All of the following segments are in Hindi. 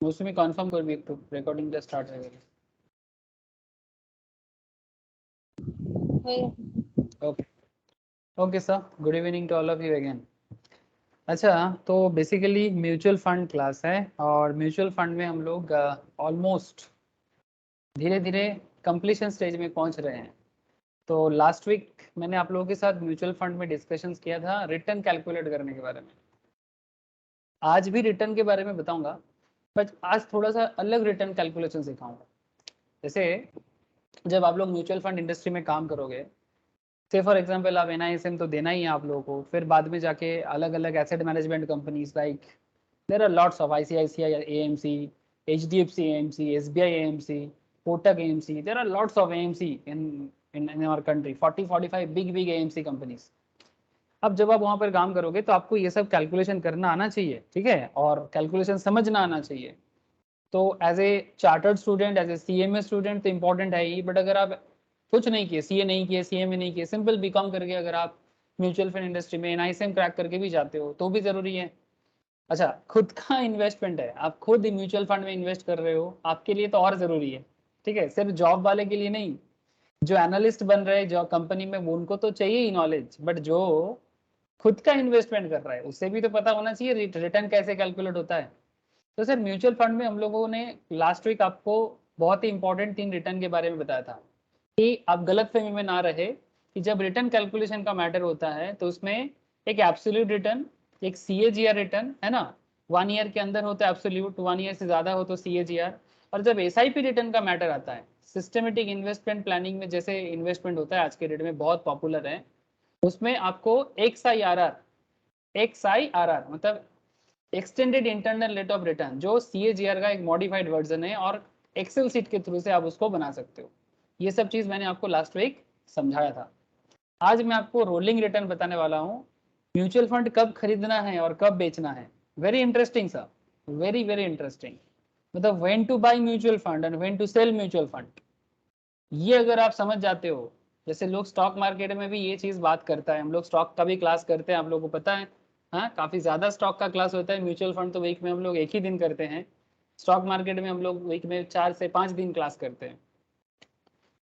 মৌসুমি কনফার্ম করবি একটু রেকর্ডিংটা স্টার্ট হয়ে গেলে। Okay okay sir, good evening to all of you again. अच्छा, तो बेसिकली म्यूचुअल फंड क्लास है और म्यूचुअल फंड में हम लोग ऑलमोस्ट धीरे धीरे कंप्लीशन स्टेज में पहुंच रहे हैं। तो लास्ट वीक मैंने आप लोगों के साथ म्यूचुअल फंड में डिस्कशंस किया था रिटर्न कैलकुलेट करने के बारे में। आज भी रिटर्न के बारे में बताऊंगा, बट आज थोड़ा सा अलग रिटर्न कैलकुलेशन सिखाऊंगा। जैसे जब आप लोग म्यूचुअल फंड इंडस्ट्री में काम करोगे, से फॉर एग्जांपल आप एनआईएसएम तो देना ही है आप लोगों को, फिर बाद में जाके अलग अलग asset management companies like there are lots of ICICI AMC, HDFC AMC, SBI AMC, Kotak AMC, there are lots of AMC in our country, 40-45 big AMC companies. अब जब आप वहां पर काम करोगे तो आपको ये सब कैलकुलेशन करना आना चाहिए, ठीक है, और कैलकुलेशन समझना आना चाहिए। तो as a chartered student, as a CMA student तो इंपॉर्टेंट है ही, बट अगर आप कुछ नहीं किए, सीए नहीं किए, सीएमए नहीं किए, सिंपल बीकॉम करके अगर आप म्यूचुअल फंड इंडस्ट्री में एनआईएसएम क्रैक करके भी जाते हो तो भी जरूरी है। अच्छा, खुद का इन्वेस्टमेंट है, आप खुद म्यूचुअल फंड में इन्वेस्ट कर रहे हो, आपके लिए तो और जरूरी है, ठीक है, सिर्फ जॉब वाले के लिए नहीं। जो एनालिस्ट बन रहे हैं जो कंपनी में, वो उनको तो चाहिए ही नॉलेज, बट जो खुद का इन्वेस्टमेंट कर रहा है उसे भी तो पता होना चाहिए रिटर्न कैसे कैलकुलेट होता है। तो सर म्यूचुअल फंड में हम लोगों ने लास्ट वीक आपको बहुत ही इंपॉर्टेंट 3 रिटर्न के बारे में बताया था कि आप गलत फहमी में ना रहे कि जब रिटर्न कैलकुलेशन का मैटर होता है तो उसमें एक एब्सोल्यूट रिटर्न, एक सीएजीआर रिटर्न है ना, 1 ईयर के अंदर होता है एब्सोल्यूट, 1 ईयर से ज्यादा हो तो सीएजीआर। और जब एसआईपी रिटर्न का मैटर आता है, सिस्टमेटिक इन्वेस्टमेंट प्लानिंग में जैसे इन्वेस्टमेंट होता है आज के डेट में बहुत पॉपुलर है, उसमें आपको एक्स आई आर आर मतलब extended internal rate of return, जो सीएजीआर का एक मॉडिफाइड वर्जन है और एक्सेल सीट के थ्रू से आप उसको बना सकते हो। ये सब चीज मैंने आपको लास्ट वीक समझाया था। आज मैं आपको रोलिंग रिटर्न बताने वाला हूँ, म्यूचुअल फंड कब खरीदना है और कब बेचना है। Very interesting sir, very very interesting. मतलब when to buy mutual fund and when to sell mutual fund, ये अगर आप समझ जाते हो। जैसे लोग स्टॉक मार्केट में भी ये चीज बात करता है, हम लोग स्टॉक का भी क्लास करते हैं, आप लोगों को पता है। हाँ, काफी ज्यादा स्टॉक का क्लास होता है, म्यूचुअल फंड तो वीक में हम लोग एक ही दिन करते हैं, स्टॉक मार्केट में हम लोग वीक में 4 से 5 दिन क्लास करते हैं।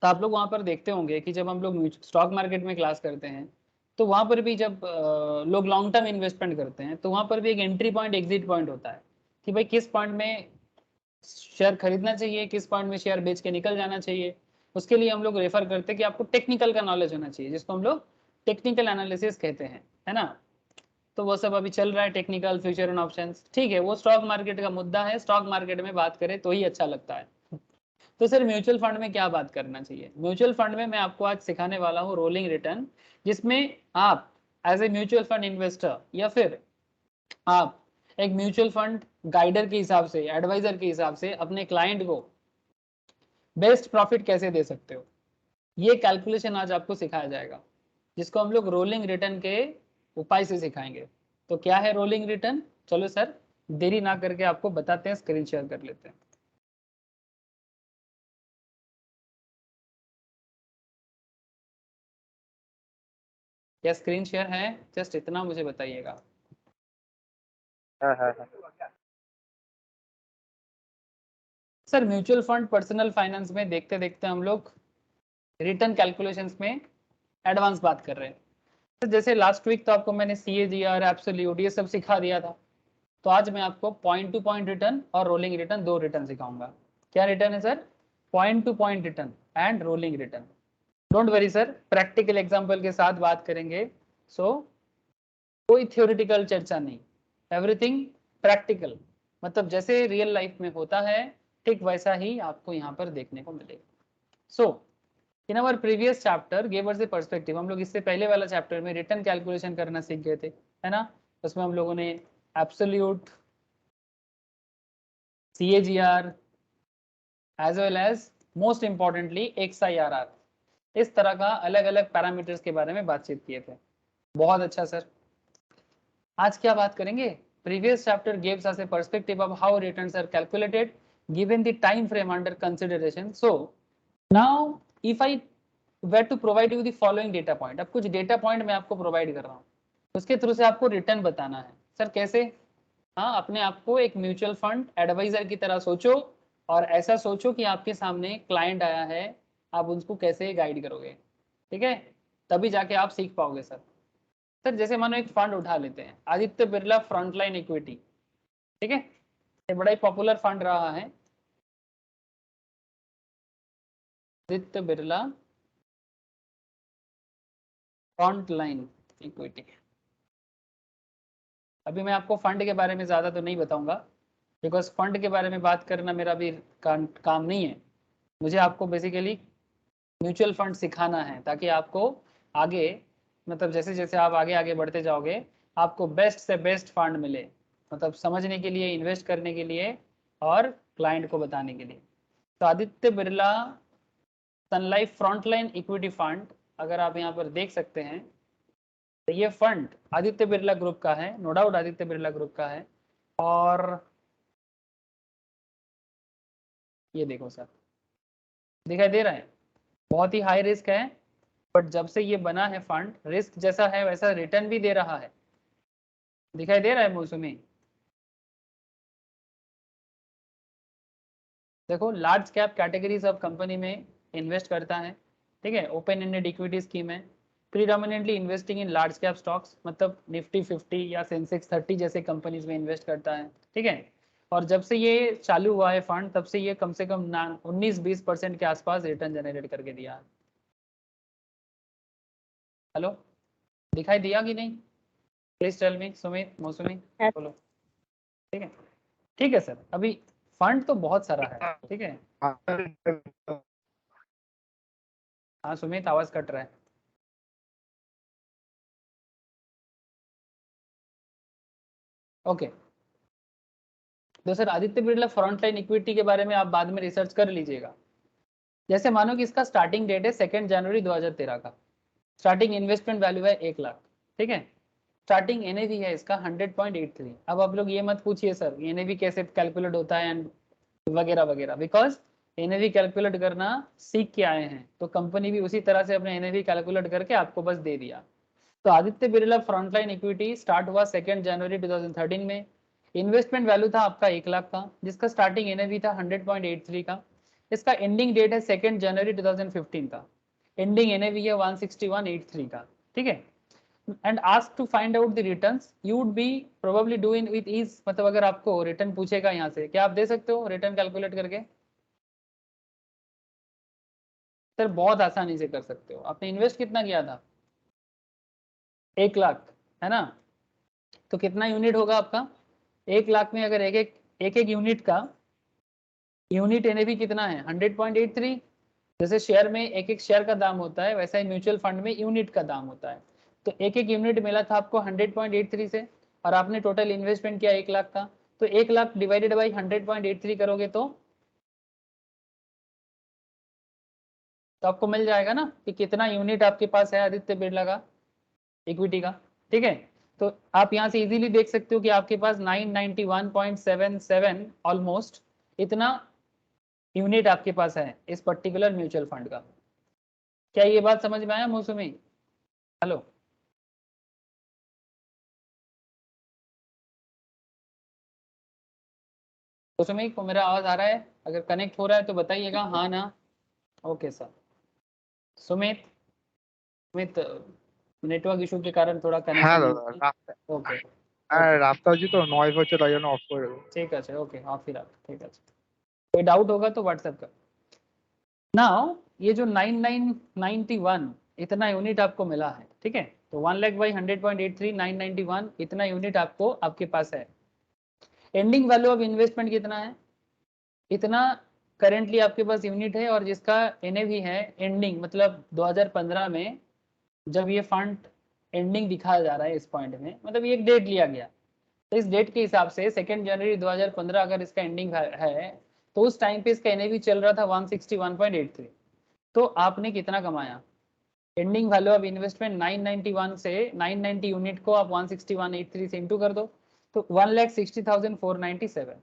तो आप लोग वहां पर देखते होंगे कि जब हम लोग स्टॉक मार्केट में क्लास करते हैं तो वहां पर भी जब लोग लॉन्ग टर्म इन्वेस्टमेंट करते हैं तो वहां पर भी एक एंट्री पॉइंट एग्जिट पॉइंट होता है कि भाई किस पॉइंट में शेयर खरीदना चाहिए, किस पॉइंट में शेयर बेच के निकल जाना चाहिए। उसके लिए हम लोग रेफर करते हैं कि आपको टेक्निकल का नॉलेज होना चाहिए, जिसको हम लोग टेक्निकल एनालिसिस कहते हैं, है ना। तो वो सब अभी चल रहा है, टेक्निकल फ्यूचर एंड ऑप्शंस, ठीक है, वो स्टॉक मार्केट का मुद्दा है, स्टॉक मार्केट में बात करें तो ही अच्छा लगता है। तो सर म्यूचुअल फंड में क्या बात करना चाहिए, म्यूचुअल फंड में मैं आपको आज सिखाने वाला हूँ रोलिंग रिटर्न, जिसमें आप as a mutual fund investor या फिर आप एक म्यूचुअल फंड गाइडर के हिसाब से, एडवाइजर के हिसाब से अपने क्लाइंट को बेस्ट प्रॉफिट कैसे दे सकते हो, ये कैलकुलेशन आज आपको सिखाया जाएगा, जिसको हम लोग रोलिंग रिटर्न के उपाय से सिखाएंगे। तो क्या है रोलिंग रिटर्न, चलो सर देरी ना करके आपको बताते हैं, स्क्रीन शेयर कर लेते हैं। क्या स्क्रीन शेयर है, जस्ट इतना मुझे बताइएगा। हाँ। Sir mutual fund personal finance में देखते देखते हम लोग रिटर्न कैलकुलेशंस में एडवांस बात कर रहे हैं। तो जैसे लास्ट वीक तो आपको मैंने सीएजीआर, एब्सोल्यूट ये सब सिखा दिया था, तो आज मैं आपको पॉइंट टू पॉइंट रिटर्न और रोलिंग रिटर्न, 2 रिटर्न सिखाऊंगा। क्या रिटर्न है sir, point to point return and rolling return. Don't worry sir, practical example के साथ बात करेंगे। सो कोई थ्योरेटिकल चर्चा नहीं, एवरीथिंग प्रैक्टिकल, मतलब जैसे रियल लाइफ में होता है ठीक वैसा ही आपको यहाँ पर देखने को मिलेगा। So in our previous chapter give us a perspective, हम लोग इससे पहले वाला चैप्टर में रिटर्न कैलकुलेशन करना सीख गए थे, है ना। उसमें हम लोगों ने absolute, CAGR as well as most importantly XIRR, इस तरह का अलग अलग पैरामीटर्स के बारे में बातचीत किए थे। बहुत अच्छा सर, आज क्या बात करेंगे, previous chapter gives us a perspective of how returns are calculated given the time frame under consideration. So now if I were to provide you the following data point, अब कुछ डेटा पॉइंट मैं आपको प्रोवाइड कर रहा हूँ, उसके थ्रू से आपको रिटर्न बताना है। सर कैसे, हाँ, अपने आप को एक म्यूचुअल फंड एडवाइजर की तरह सोचो, और ऐसा सोचो कि आपके सामने क्लाइंट आया है, आप उसको कैसे गाइड करोगे। ठीक है, तभी जाके आप सीख पाओगे सर। सर जैसे मानो एक फंड उठा लेते हैं, आदित्य बिरला फ्रंटलाइन इक्विटी। ठीक है, ये बड़ा ही पॉपुलर फंड रहा है, आदित्य बिरला फ्रंटलाइन इक्विटी। अभी मैं आपको फंड के बारे में ज़्यादा तो नहीं बताऊंगा, बिकॉज फंड के बारे में बात करना मेरा भी काम नहीं है। मुझे आपको बेसिकली म्यूचुअल फंड सिखाना है, ताकि आपको आगे, मतलब जैसे जैसे आप आगे आगे बढ़ते जाओगे, आपको बेस्ट से बेस्ट फंड मिले, मतलब समझने के लिए, इन्वेस्ट करने के लिए, और क्लाइंट को बताने के लिए। तो आदित्य बिरला सन लाइफ फ्रंटलाइन इक्विटी फंड, अगर आप यहाँ पर देख सकते हैं, तो ये फंड आदित्य बिरला ग्रुप का है, no doubt Aditya Birla group का है। और ये देखो सर, दिखाई दे रहा है, बहुत ही हाई रिस्क है, बट जब से ये बना है फंड, रिस्क जैसा है वैसा रिटर्न भी दे रहा है। दिखाई दे रहा है मौसमी? देखो, large cap categories of company में इन्वेस्ट करता है। ठीक है, ओपन एंडेड इक्विटी स्कीम है, predominantly investing in large cap stocks, मतलब निफ्टी 50 या सेंसेक्स 30 जैसे कंपनीज में इन्वेस्ट करता है। ठीक है, और जब से ये चालू हुआ है फंड, तब से ये कम से कम 19-20% के आसपास रिटर्न जनरेट करके दिया है। हेलो, दिखाई दिया कि नहीं? प्लीज टेल मी, सुमित, मौसमी, बोलो। ठीक है, ठीक है सर। अभी फंड तो बहुत सारा है। ठीक है, हाँ सुमित, आवाज कट रहा है। ओके, तो sir Aditya Birla frontline equity के बारे में आप बाद में रिसर्च कर लीजिएगा। जैसे मानो कि इसका स्टार्टिंग डेट है 2 जनवरी 2013 का, स्टार्टिंग इन्वेस्टमेंट वैल्यू है 1 लाख। ठीक है, स्टार्टिंग एनएवी है इसका 100.83। अब आप लोग ये मत पूछिए सर एनएवी कैसे कैलकुलेट होता है एंड वगैरह वगैरह, बिकॉज एनएवी कैलकुलेट करना सीख के आए हैं, तो कंपनी भी उसी तरह से अपने एनएवी कैलकुलेट करके आपको बस दे दिया। तो Aditya Birla frontline equity start हुआ 2 जनवरी 2013 में। इन्वेस्टमेंट वैल्यू था आपका 1 लाख का, जिसका स्टार्टिंग एनएवी था 100.83 का। इसका एंडिंग डेट है 2 जनवरी 2015 का, एंडिंग एनएवी है 161.83 का। ठीक है, and ask to find out the returns, you would be probably doing with ease, मतलब अगर आपको रिटर्न पूछेगा यहाँ से, क्या आप दे सकते हो रिटर्न कैलकुलेट करके? सर बहुत आसानी से कर सकते हो। आपने इन्वेस्ट कितना किया था? 1 लाख, है ना? तो कितना यूनिट होगा आपका? 1 लाख में अगर एक एक यूनिट का यूनिट एनएवी कितना है? 100.83। जैसे शेयर में एक एक शेयर का दाम होता है, वैसा ही म्यूचुअल फंड में यूनिट का दाम होता है। तो एक एक यूनिट मिला था आपको 100.83 से, और आपने टोटल इन्वेस्टमेंट किया 1 लाख का। तो 1 लाख डिवाइडेड बाई 100.83 करोगे तो आपको मिल जाएगा ना कि कितना यूनिट आपके पास है आदित्य बिरला का इक्विटी का। ठीक है, तो आप यहाँ से इजीली देख सकते हो कि आपके पास 991.77 ऑलमोस्ट इतना यूनिट आपके पास है इस पर्टिकुलर म्यूचुअल फंड का। क्या ये बात समझ में आया मौसमी? हेलो, मौसमी को मेरा आवाज आ रहा है? अगर कनेक्ट हो रहा है तो बताइएगा हाँ ना। Okay sir. Sumit, Sumit, network issue के कारण थोड़ा হ্যাঁ कनेक्शन नहीं দাদা, होता है। ओके, আর ओके, রাস্তা হচ্ছে তো নয়েজ হচ্ছে, তাই জন্য অফ করে দেবো। ठीक है, ओके, ऑफ ही रख, ठीक है। कोई डाउट होगा तो व्हाट्सएप कर। नाउ ये जो 9991 इतना यूनिट आपको मिला है, ठीक है, तो 1 लाख बाई 100.83, 991 इतना यूनिट आपको आपके पास है। एंडिंग वैल्यू ऑफ इन्वेस्टमेंट कितना है? इतना करेंटली आपके पास यूनिट है, और जिसका एनएवी है एंडिंग, मतलब 2015 में जब ये फंड एंडिंग दिखाया जा रहा है इस पॉइंट में, मतलब ये एक डेट लिया गया, तो इस डेट के हिसाब से 2 जनवरी 2015 अगर इसका एंडिंग है, तो उस टाइम पे इसका एनएवी चल रहा था 161.83। तो आपने कितना कमाया? एंडिंग वैल्यू ऑफ इन्वेस्टमेंट 991 से 990 यूनिट को आप 161.83 से इंटू कर दो, तो 1,60,497।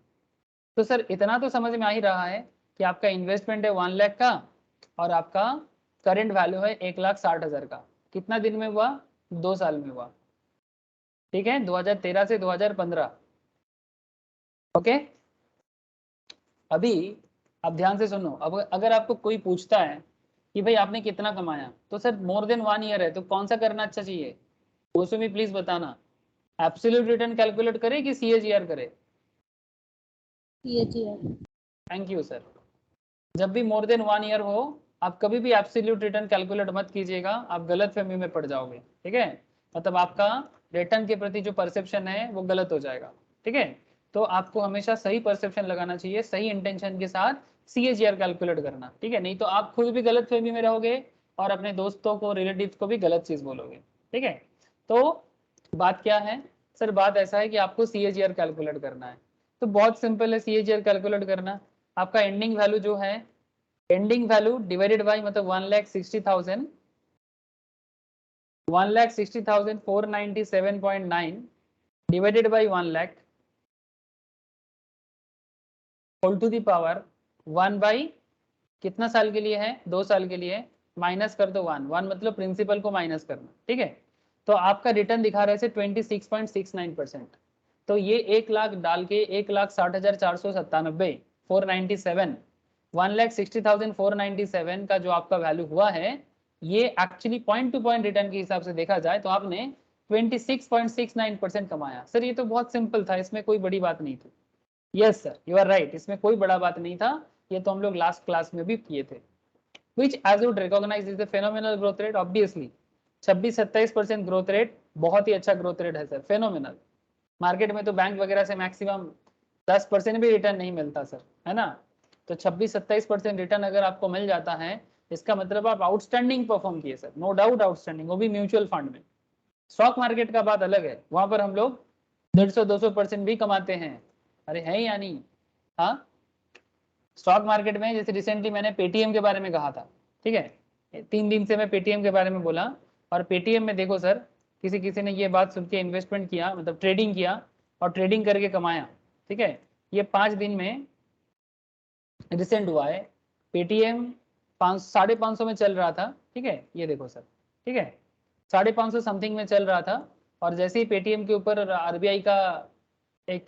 तो सर इतना तो समझ में आ ही रहा है कि आपका इन्वेस्टमेंट है 1 लाख का, और आपका करंट वैल्यू है 1,60,000 का। कितना दिन में हुआ? 2 साल में हुआ। ठीक है, 2013 से 2015, ओके, अभी आप ध्यान से सुनो। अब अगर आपको कोई पूछता है कि भाई आपने कितना कमाया, तो सर मोर देन 1 ईयर है, तो कौन सा करना अच्छा चाहिए, उसमें भी प्लीज बताना। एब्सोल्यूट रिटर्न कैलकुलेट करे कि CAGR करे? CAGR। Thank you sir. जब भी मोर देन 1 ईयर हो, आप कभी भी एब्सोल्यूट रिटर्न कैलकुलेट मत कीजिएगा, आप गलत फहमी में पड़ जाओगे। ठीक है, मतलब आपका रिटर्न के प्रति जो परसेप्शन है वो गलत हो जाएगा। ठीक है, तो आपको हमेशा सही परसेप्शन लगाना चाहिए, सही इंटेंशन के साथ CAGR कैलकुलेट करना। ठीक है, नहीं तो आप खुद भी गलत फहमी में रहोगे और अपने दोस्तों को, रिलेटिव्स को भी गलत चीज बोलोगे। ठीक है, तो बात क्या है सर, बात ऐसा है कि आपको CAGR कैलकुलेट करना है। तो बहुत सिंपल है CAGR कैलकुलेट करना। आपका एंडिंग वैल्यू जो है, एंडिंग वैल्यू डिवाइडेड बाई मतलब 1,60,000, 1,60,497.9 divided by 1 lakh whole to the power 1 by कितना साल के लिए है, 2 साल के लिए, माइनस कर दो 1, 1 मतलब प्रिंसिपल को माइनस करना। ठीक है, तो आपका रिटर्न दिखा रहे थे 26.69%। तो ये 1 लाख डाल के 1,60,497 497 1,60,497 का जो आपका वैल्यू हुआ है, ये actually point to point return के हिसाब से देखा जाए तो आपने 26.69% कमाया। सर ये तो बहुत सिंपल था, इसमें कोई बड़ी बात नहीं थी। Yes sir, you are right, इसमें कोई बड़ा बात नहीं था, ये तो हम लोग लास्ट क्लास में भी किए थे। Which as would recognize is the phenomenal growth rate obviously 26-27% growth rate बहुत ही अच्छा ग्रोथ रेट है सर, फेनोमिनल। मार्केट में तो बैंक वगैरह से मैक्सिमम 10% भी रिटर्न नहीं मिलता सर, है ना। तो 26-27% रिटर्न अगर आपको मिल जाता है, इसका मतलब आप आउटस्टैंडिंग परफॉर्म किए सर, नो डाउट आउटस्टैंडिंग, वो भी म्यूचुअल फंड में। स्टॉक मार्केट का बात अलग है, वहां पर हम लोग 150-200% भी कमाते हैं। अरे है या नहीं? हाँ, स्टॉक मार्केट में जैसे रिसेंटली मैंने पेटीएम के बारे में कहा था। ठीक है, 3 दिन से मैं पेटीएम के बारे में बोला, और पेटीएम में देखो सर, किसी किसी ने ये बात सुन के इन्वेस्टमेंट किया, मतलब ट्रेडिंग किया और ट्रेडिंग करके कमाया। ठीक है, ये 5 दिन में रिसेंट हुआ है। पेटीएम 550 में चल रहा था। ठीक है, ये देखो सर, ठीक है, 550 समथिंग में चल रहा था, और जैसे ही पेटीएम के ऊपर RBI का एक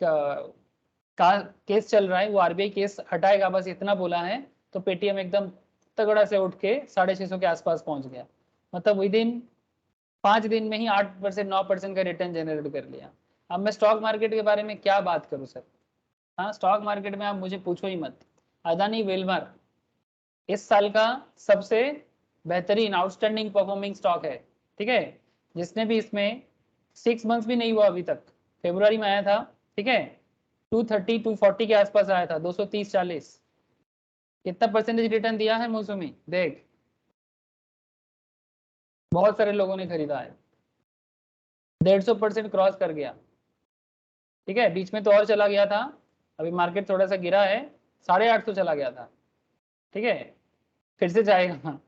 का केस चल रहा है, वो RBI केस हटाएगा, बस इतना बोला है, तो पेटीएम एकदम तगड़ा से उठ के 650 के आसपास पहुंच गया। मतलब विद इन 5 दिन में ही 8% 9% का रिटर्न जनरेट कर लिया। अब मैं स्टॉक मार्केट के बारे में क्या बात करूं सर। हाँ, स्टॉक मार्केट में आप मुझे पूछो ही मत। अदानी विल्मर इस साल का सबसे बेहतरीन आउटस्टैंडिंग परफॉर्मिंग स्टॉक है। ठीक है, जिसने भी इसमें 6 मंथ्स भी नहीं हुआ अभी तक, फेब्रुआरी में आया था। ठीक है, 230 240 के आसपास आया था, 230-40। कितना परसेंटेज रिटर्न दिया है मौसमी, देख, बहुत सारे लोगों ने खरीदा है, 150% क्रॉस कर गया। ठीक है, बीच में तो और चला गया था, अभी मार्केट थोड़ा सा गिरा है, 850 चला गया था। ठीक है, फिर से जाएगा,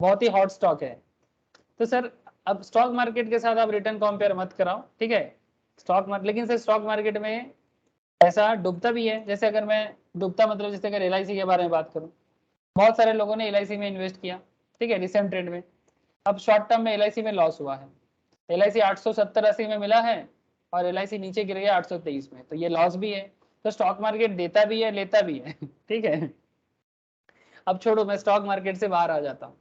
बहुत ही हॉट स्टॉक है। तो सर अब स्टॉक मार्केट के साथ आप रिटर्न कंपेयर मत कराओ। ठीक है, स्टॉक मार्केट, लेकिन सर स्टॉक मार्केट में ऐसा डूबता भी है। जैसे अगर मैं डूबता मतलब जैसे अगर LIC के बारे में बात करूं, बहुत सारे लोगों ने LIC में इन्वेस्ट किया। ठीक है, रिसेंट ट्रेंड में, अब शॉर्ट टर्म में LIC में लॉस हुआ है। LIC 870-80 में मिला है और LIC नीचे गिर गया 823 में, तो ये लॉस भी है। तो स्टॉक मार्केट देता भी है, लेता भी है। ठीक है, अब छोड़ो, मैं स्टॉक मार्केट से बाहर आ जाता हूँ।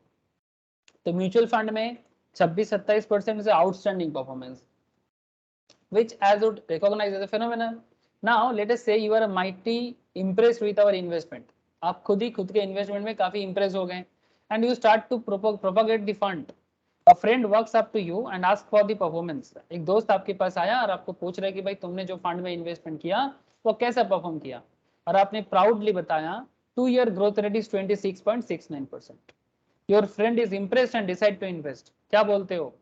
तो म्यूचुअल फंड में 26-27% से outstanding performance, which as would recognize as a phenomenon. Now let us say you are mighty impressed with our investment. आप खुद ही खुद के इन्वेस्टमेंट में काफी इंप्रेस हो गए, and you start to propagate the fund. A friend walks up to you and asks for the performance. एक दोस्त आपके पास आया और आपको पूछ रहा है कि भाई तुमने जो फंड में इन्वेस्टमेंट किया वो कैसा परफॉर्म किया, और आपने प्राउडली बताया 2 year growth rate is 26.69%. Your friend is impressed and decide to invest. क्या बोलते हो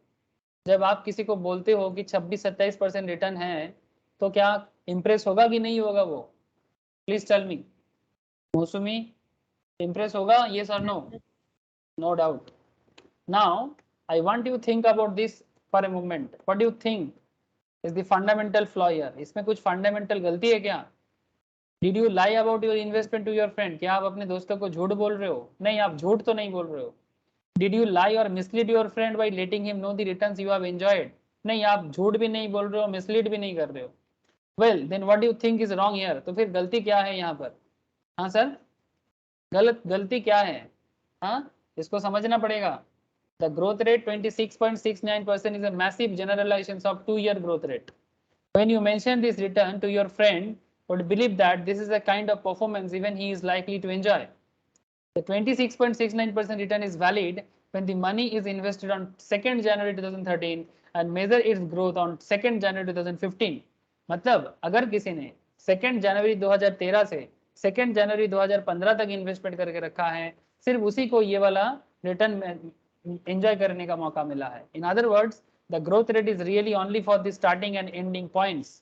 जब आप किसी को बोलते हो कि 26-27% रिटर्न है, तो क्या इंप्रेस होगा कि नहीं होगा वो? Please tell me. Mausami, impress होगा, यस और no? No doubt. Now I want you think about this for a moment. What do you think is the fundamental flaw here? इसमें कुछ फंडामेंटल गलती है क्या? Did you lie about your investment to your friend? क्या आप अपने दोस्तों को झूठ बोल रहे हो? नहीं, आप झूठ तो नहीं बोल रहे हो। Did you lie or mislead your friend by letting him know the returns you have enjoyed? नहीं, आप झूठ भी नहीं बोल रहे हो, मिसलीड भी नहीं कर रहे हो। Well then what you think is wrong here? तो फिर गलती क्या है यहाँ पर? हाँ सर, गलती क्या है? हाँ, इसको समझना पड़ेगा। The growth rate 26.69% is a massive generalization of 2-year growth rate. When you mention this return to your friend, would believe that this is a kind of performance even he is likely to enjoy. The 26.69% return is valid when the money is invested on 2nd January 2013 and measure its growth on 2nd January 2015. मतलब अगर किसी ने 2nd जनवरी 2013 से 2nd जनवरी 2015 तक इन्वेस्टमेंट करके रखा है, सिर्फ उसी को ये वाला रिटर्न एंजॉय करने का मौका मिला है. In other words, the growth rate is really only for the starting and ending points.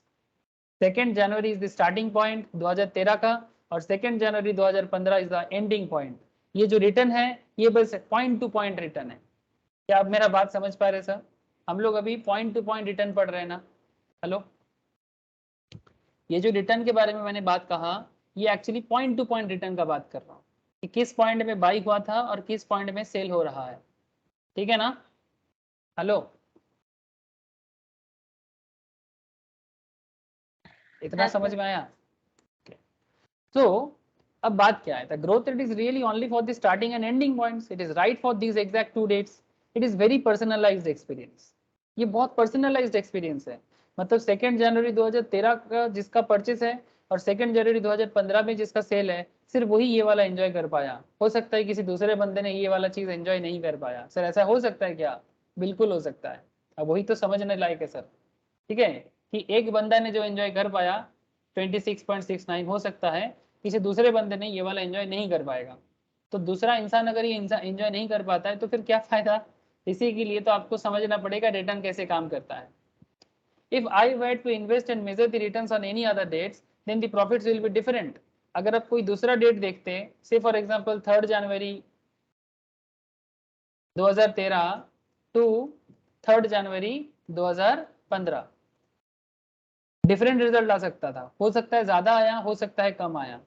2nd January is the starting point 2013 का और 2nd January 2015 is the ending point. ये जो रिटर्न है ये बस पॉइंट टू पॉइंट रिटर्न है. क्या आप मेरा बात समझ पा रहे सर? हम लोग अभी पॉइंट टू पॉइंट रिटर्न पढ़ रहे हैं ना. हेलो, ये जो रिटर्न के बारे में मैंने बात कहा, ये actually point to point return का बात कर रहा हूँ कि किस पॉइंट में बाई हुआ था और किस पॉइंट में सेल हो रहा है. ठीक है ना? हेलो, इतना समझ में आया? तो अब बात क्या है? The growth rate is really only for the starting and ending points. It is right for these exact 2 dates. It is very personalized experience. ये बहुत पर्सनलाइज्ड एक्सपीरियंस है. मतलब 2nd जनवरी 2013 का जिसका परचेस है और 2nd जनवरी 2015 में जिसका सेल है, सिर्फ वही ये वाला एंजॉय कर पाया. हो सकता है किसी दूसरे बंदे ने ये वाला चीज एंजॉय नहीं कर पाया. सर ऐसा हो सकता है क्या? बिल्कुल हो सकता है. अब वही तो समझने लायक है सर. ठीक है, कि एक बंदा ने जो एंजॉय कर पाया 26.69, हो सकता है किसी दूसरे बंदे ने ये वाला एंजॉय नहीं कर पाएगा. तो दूसरा इंसान अगर ये एंजॉय नहीं कर पाता है तो फिर क्या फायदा? इसी के लिए तो आपको समझना पड़ेगा रिटर्न कैसे काम करता है. If I were to invest and measure the returns on any other dates, then the profits will be different. अगर आप कोई दूसरा डेट देखते, say for example 3rd January 2013 to 3rd January 2015, different result आ सकता था. हो सकता है ज्यादा आया, हो सकता है कम आया.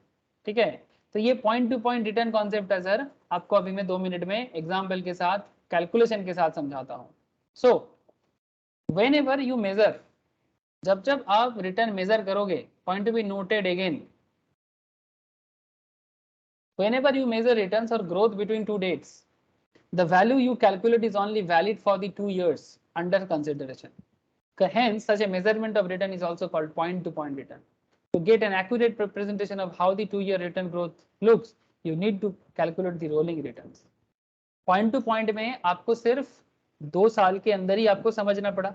ठीक है, तो ये point to point return concept है सर. आपको अभी मैं 2 मिनट में एग्जाम्पल के साथ कैलकुलेशन के साथ समझाता हूँ. So whenever you measure, जब जब आप रिटर्न मेजर करोगे, point to be noted again, whenever you measure returns or growth between 2 dates, the value you calculate is only valid for the 2 years under consideration. Hence, such a measurement of return is also called point-to-point return. To get an accurate representation of how the 2-year return growth looks, you need to calculate the rolling returns. Point to point में आपको सिर्फ 2 साल के अंदर ही आपको समझना पड़ा,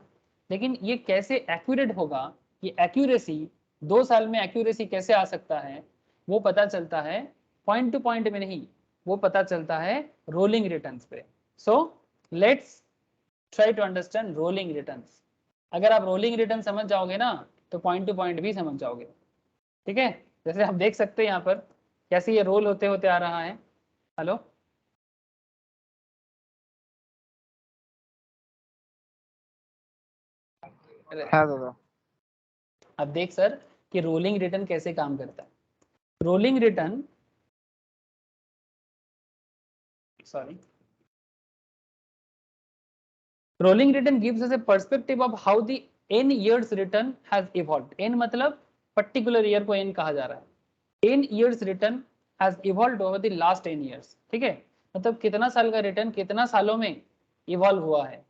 लेकिन ये कैसे एक्यूरेट होगा, ये एक्यूरेसी 2 साल में एक्यूरेसी कैसे आ सकता है, वो पता चलता है पॉइंट टू पॉइंट में नहीं, वो पता चलता है रोलिंग रिटर्न्स पे. So let's try to understand rolling returns. अगर आप रोलिंग रिटर्न समझ जाओगे ना तो पॉइंट टू पॉइंट भी समझ जाओगे. ठीक है, जैसे आप देख सकते हैं यहाँ पर कैसे ये रोल होते होते आ रहा है. हेलो, हाँ दादा. अब देख सर कि रोलिंग रिटर्न कैसे काम करता है. Rolling return, sorry, rolling return gives us a perspective of how the n years return has evolved. n मतलब particular year को n कहा जा रहा है. n years return has evolved over the last 10 years. ठीक है, मतलब कितना साल का रिटर्न कितना सालों में इवॉल्व हुआ है.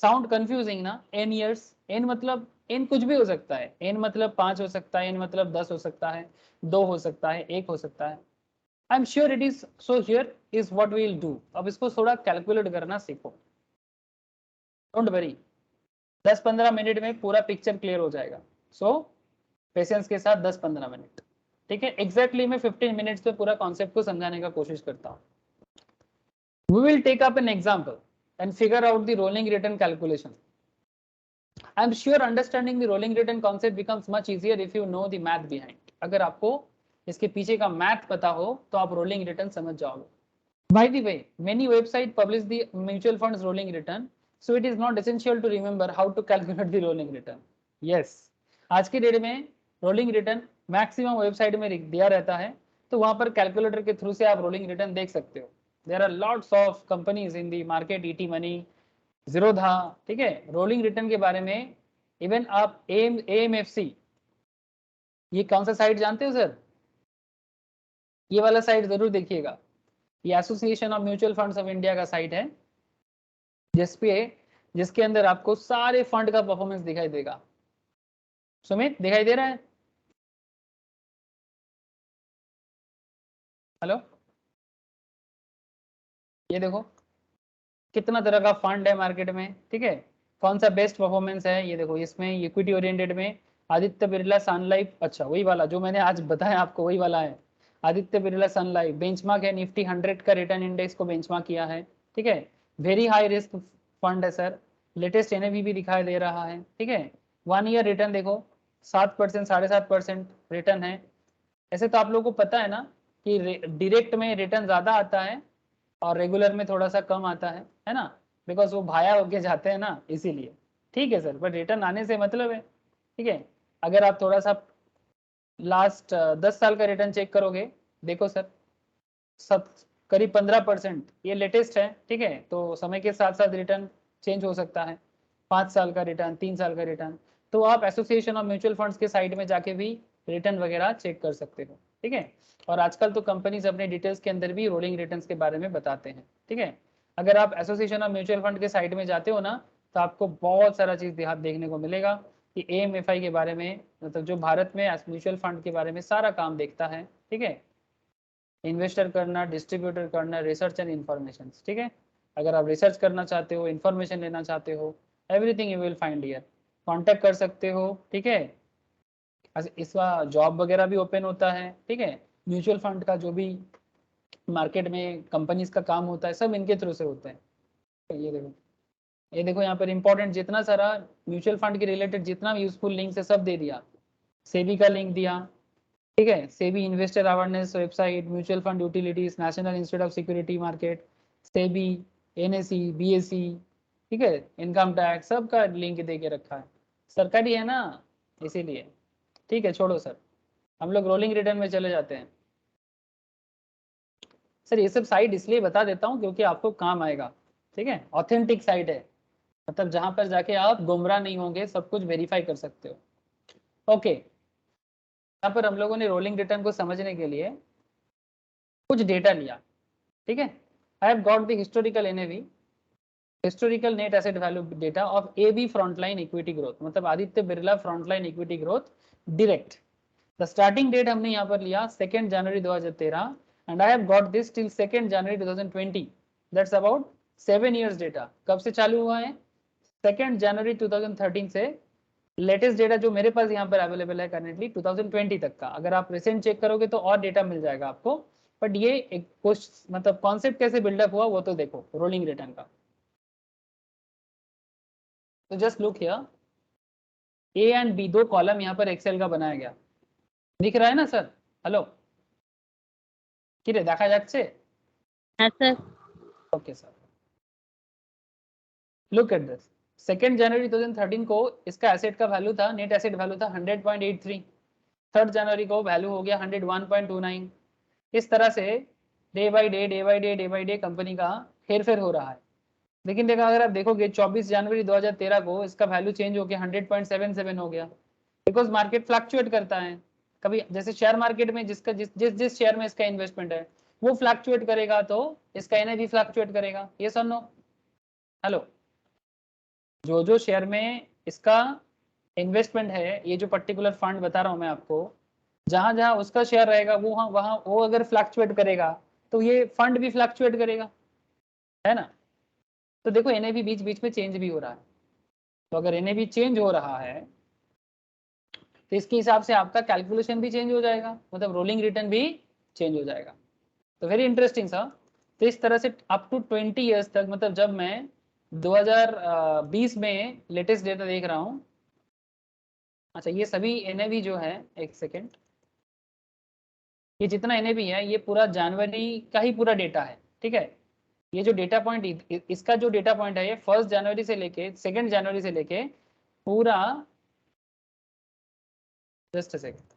साउंड कंफ्यूजिंग ना? n years, n मतलब n कुछ भी हो सकता है. n मतलब 5 हो सकता है, n मतलब 10 हो सकता है, 2 हो सकता है, 1 हो सकता है. I am sure it is. So here is what we will do. अब इसको थोड़ा कैलकुलेट करना सीखो. डोंट वरी, 10-15 मिनट में पूरा पिक्चर क्लियर हो जाएगा. सो पेशेंस के साथ 10-15 मिनट. ठीक है, एग्जैक्टली मैं 15 मिनट्स में पूरा कॉन्सेप्ट को समझाने का कोशिश करता हूँ. We will take up an example and figure out the rolling return calculation. I am sure understanding the rolling return concept becomes much easier if you know the math behind. अगर आपको इसके पीछे का मैथ पता हो तो आप रोलिंग रिटर्न समझ जाओगे. By the way, many websites publish the mutual funds rolling return, so it is not essential to remember how to calculate the rolling return. Yes, आज के डेट में रोलिंग रिटर्न मैक्सिमम वेबसाइट में दिया रहता है, तो वहां पर कैलकुलेटर के थ्रू से आप रोलिंग रिटर्न देख सकते हो. There are lots of companies in the market, ET money, Zerodha. ठीक है, रोलिंग रिटर्न के बारे में इवन आप एएमएफसी ये कौन सा साइट जानते हो सर? ये वाला साइट जरूर देखिएगा, ये association of mutual funds of India का साइट है, जिसपे जिसके अंदर आपको सारे फंड का परफॉर्मेंस दिखाई देगा। सुमित दिखाई दे रहा है? हेलो, ये देखो कितना तरह का फंड है मार्केट में, ठीक है, कौन सा बेस्ट परफॉर्मेंस है, ये देखो इसमें इक्विटी ओरिएंटेड में आदित्य बिरला सन लाइफ, अच्छा वही वाला जो मैंने आज बताया आपको, वही वाला है आदित्य बिरला सन लाइफ। बेंचमार्क है निफ्टी 100 का रिटर्न इंडेक्स को बेंचमार्क किया है, ठीक है, वेरी हाई रिस्क फंड है सर, लेटेस्ट एनएवी भी दिखाई दे रहा है, ठीक है, 1 ईयर रिटर्न देखो 7%, 7.5% रिटर्न है। ऐसे तो आप लोगों को पता है ना कि डायरेक्ट में रिटर्न ज्यादा आता है और रेगुलर में थोड़ा सा कम आता है ना, बिकॉज वो भाया होके जाते हैं ना, इसीलिए। ठीक है सर, पर रिटर्न आने से मतलब है, ठीक है। अगर आप थोड़ा सा लास्ट 10 साल का रिटर्न चेक करोगे, देखो सर सब करीब 15%, ये लेटेस्ट है, ठीक है, तो समय के साथ साथ रिटर्न चेंज हो सकता है, 5 साल का रिटर्न, 3 साल का रिटर्न, तो आप एसोसिएशन ऑफ म्यूचुअल फंड्स के साइट में जाके भी रिटर्न वगैरह चेक कर सकते हो, ठीक है। और आजकल तो कंपनीज अपने डिटेल्स के अंदर भी रोलिंग रिटर्न्स के बारे में बताते हैं, ठीक है। अगर आप एसोसिएशन ऑफ म्यूचुअल फंड के साइट में जाते हो ना, तो आपको बहुत सारा चीज देखने को मिलेगा कि एएमएफआई के बारे में, मतलब जो भारत में म्यूचुअल फंड के बारे में सारा काम देखता है, ठीक है, इन्वेस्टर करना, डिस्ट्रीब्यूटर करना, रिसर्च एंड इन्फॉर्मेशन, ठीक है। अगर आप रिसर्च करना चाहते हो, इन्फॉर्मेशन लेना चाहते हो, everything you will find here, contact कर सकते हो, ठीक है। इसका जॉब वगैरह भी ओपन होता है, ठीक है, म्यूचुअल फंड का जो भी मार्केट में कंपनीज का काम होता है सब इनके थ्रू से होता है। तो ये देखो यहाँ पर इंपॉर्टेंट जितना सारा म्यूचुअल फंड के रिलेटेड जितना भी यूजफुल लिंक है सब दे दिया, सेबी का लिंक दिया, ठीक है, SEBI investor awareness website, mutual fund utilities, national institute of security market, SEBI, NSE, BSE, ठीक है, इनकम टैक्स, सबका लिंक दे के रखा है, सरकारी है ना, इसीलिए। ठीक है, छोड़ो सर, हम लोग रोलिंग रिटर्न में चले जाते हैं। सर ये सब साइट इसलिए बता देता हूँ क्योंकि आपको काम आएगा, ठीक है, ऑथेंटिक साइट है, मतलब जहां पर जाके आप गुमराह नहीं होंगे, सब कुछ वेरीफाई कर सकते हो। ओके, यहाँ पर हम लोगों ने रोलिंग रिटर्न को समझने के लिए कुछ डेटा लिया, ठीक है। I have got the historical NAV, historical net asset value data of AB frontline equity growth, मतलब Aditya Birla frontline equity growth direct. The starting date हमने यहाँ पर लिया 2 January 2013 and I have got this till 2 January 2020, that's about 7 years data. कब से चालू हुआ है? 2 जनवरी 2013 से लेटेस्ट डेटा जो मेरे पास यहाँ पर अवेलेबल है करेंटली 2020 तक का। अगर आप रिसेंट चेक करोगे तो और डेटा मिल जाएगा आपको, बट ये एक कुछ मतलब कॉन्सेप्ट कैसे बिल्डअप हुआ वो तो देखो रोलिंग रिटर्न का। तो just look here, A and B दो कॉलम यहाँ पर एक्सेल का बनाया गया, दिख रहा है ना सर? हेलो, कि रे দেখা যাচ্ছে? हाँ sir. Okay sir, look at this. 2 January 2013 को इसका एसेट का वैल्यू था, नेट एसेट वैल्यू था 100.83। 3 जनवरी को वैल्यू हो गया 101.29। इस तरह से day by day day by day day by day company का हेर फेर हो रहा है। लेकिन देखा अगर आप देखोगे 24 जनवरी 2013 को इसका वैल्यू चेंज हो गया 100.77 हो गया, बिकॉज मार्केट फ्लक्चुएट करता है। कभी जैसे शेयर मार्केट में जिसका जिस शेयर में इसका इन्वेस्टमेंट है वो फ्लक्चुएट करेगा तो इसका एनएवी फ्लक्चुएट करेगा, ये सर नो? हेलो, जो शेयर में इसका इन्वेस्टमेंट है, ये जो पर्टिकुलर फंड बता रहा हूं मैं आपको, जहां जहां उसका शेयर रहेगा वो वहां वो अगर फ्लक्चुएट करेगा तो ये फंड भी फ्लक्चुएट करेगा, है ना। तो देखो एनएवी बीच बीच में चेंज भी हो रहा है, तो अगर एनएवी चेंज हो रहा है तो इसके हिसाब से आपका कैलकुलेशन भी चेंज हो जाएगा, मतलब रोलिंग रिटर्न भी चेंज हो जाएगा। तो वेरी इंटरेस्टिंग सा। तो इस तरह से अप टू 20 ईयर्स तक, मतलब जब मैं 2020 में लेटेस्ट डेटा देख रहा हूँ, अच्छा ये सभी एनएवी जो है, एक सेकेंड, ये जितना एनएवी है ये पूरा जनवरी का ही पूरा डेटा है, ठीक है। ये जो डेटा पॉइंट, इसका जो डेटा पॉइंट है ये 1 जनवरी से लेके 2 जनवरी से लेके पूरा, जस्ट सेकेंड,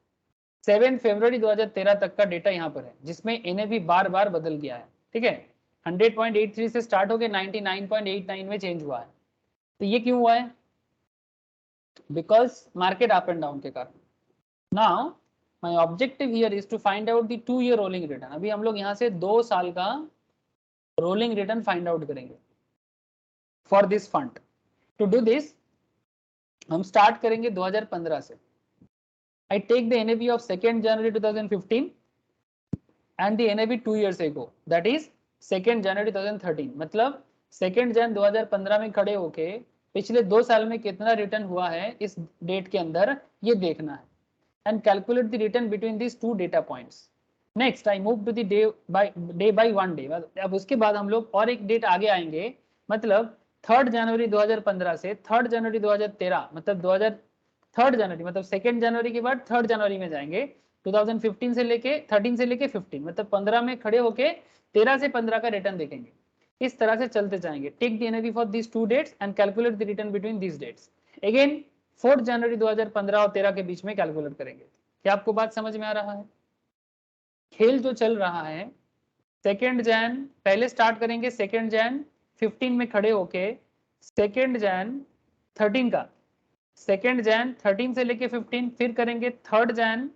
7 फरवरी 2013 तक का डेटा यहाँ पर है, जिसमें एनएवी बार बार बदल गया है, ठीक है। 100.83 से स्टार्ट होकर 99.89 में चेंज हुआ है। तो ये क्यों हुआ है? Because market up and down के कारण। Now my objective here is to find out the 2 year rolling return. अभी हम लोग यहाँ से 2 साल का रोलिंग रिटर्न फाइंड आउट करेंगे for this fund. To do this हम स्टार्ट करेंगे 2015 से। I take the NAV of 2nd January 2015 and the NAV 2 years ago, that is 2nd January 2013। मतलब 2nd Jan 2015 में खड़े होके पिछले 2 साल में कितना रिटर्न हुआ है इस डेट के अंदर ये देखना है, and calculate the return between these 2 data points। Next I move to the day by 1 day। अब उसके बाद हम लोग और एक डेट आगे आएंगे, मतलब 3rd जनवरी 2015 से 3rd जनवरी 2013, मतलब 3rd जनवरी मतलब 2nd जनवरी के बाद 3rd जनवरी में जाएंगे 2015 से लेके 13 से लेके 15, मतलब 15 में खड़े होके 13 से 15 का रिटर्न देखेंगे। इस तरह से चलते जाएंगे। Take the NAV for this 2 dates and calculate the return between this dates. Again 4 जनवरी 2015 और 13 के बीच में कैलकुलेट करेंगे। क्या आपको बात समझ में आ रहा है? खेल जो चल रहा है 2nd जैन पहले स्टार्ट करेंगे, 2nd जैन 15 में खड़े होके 2nd जैन 13 का, 2nd जैन 13 से लेके 15, फिर करेंगे 3rd जैन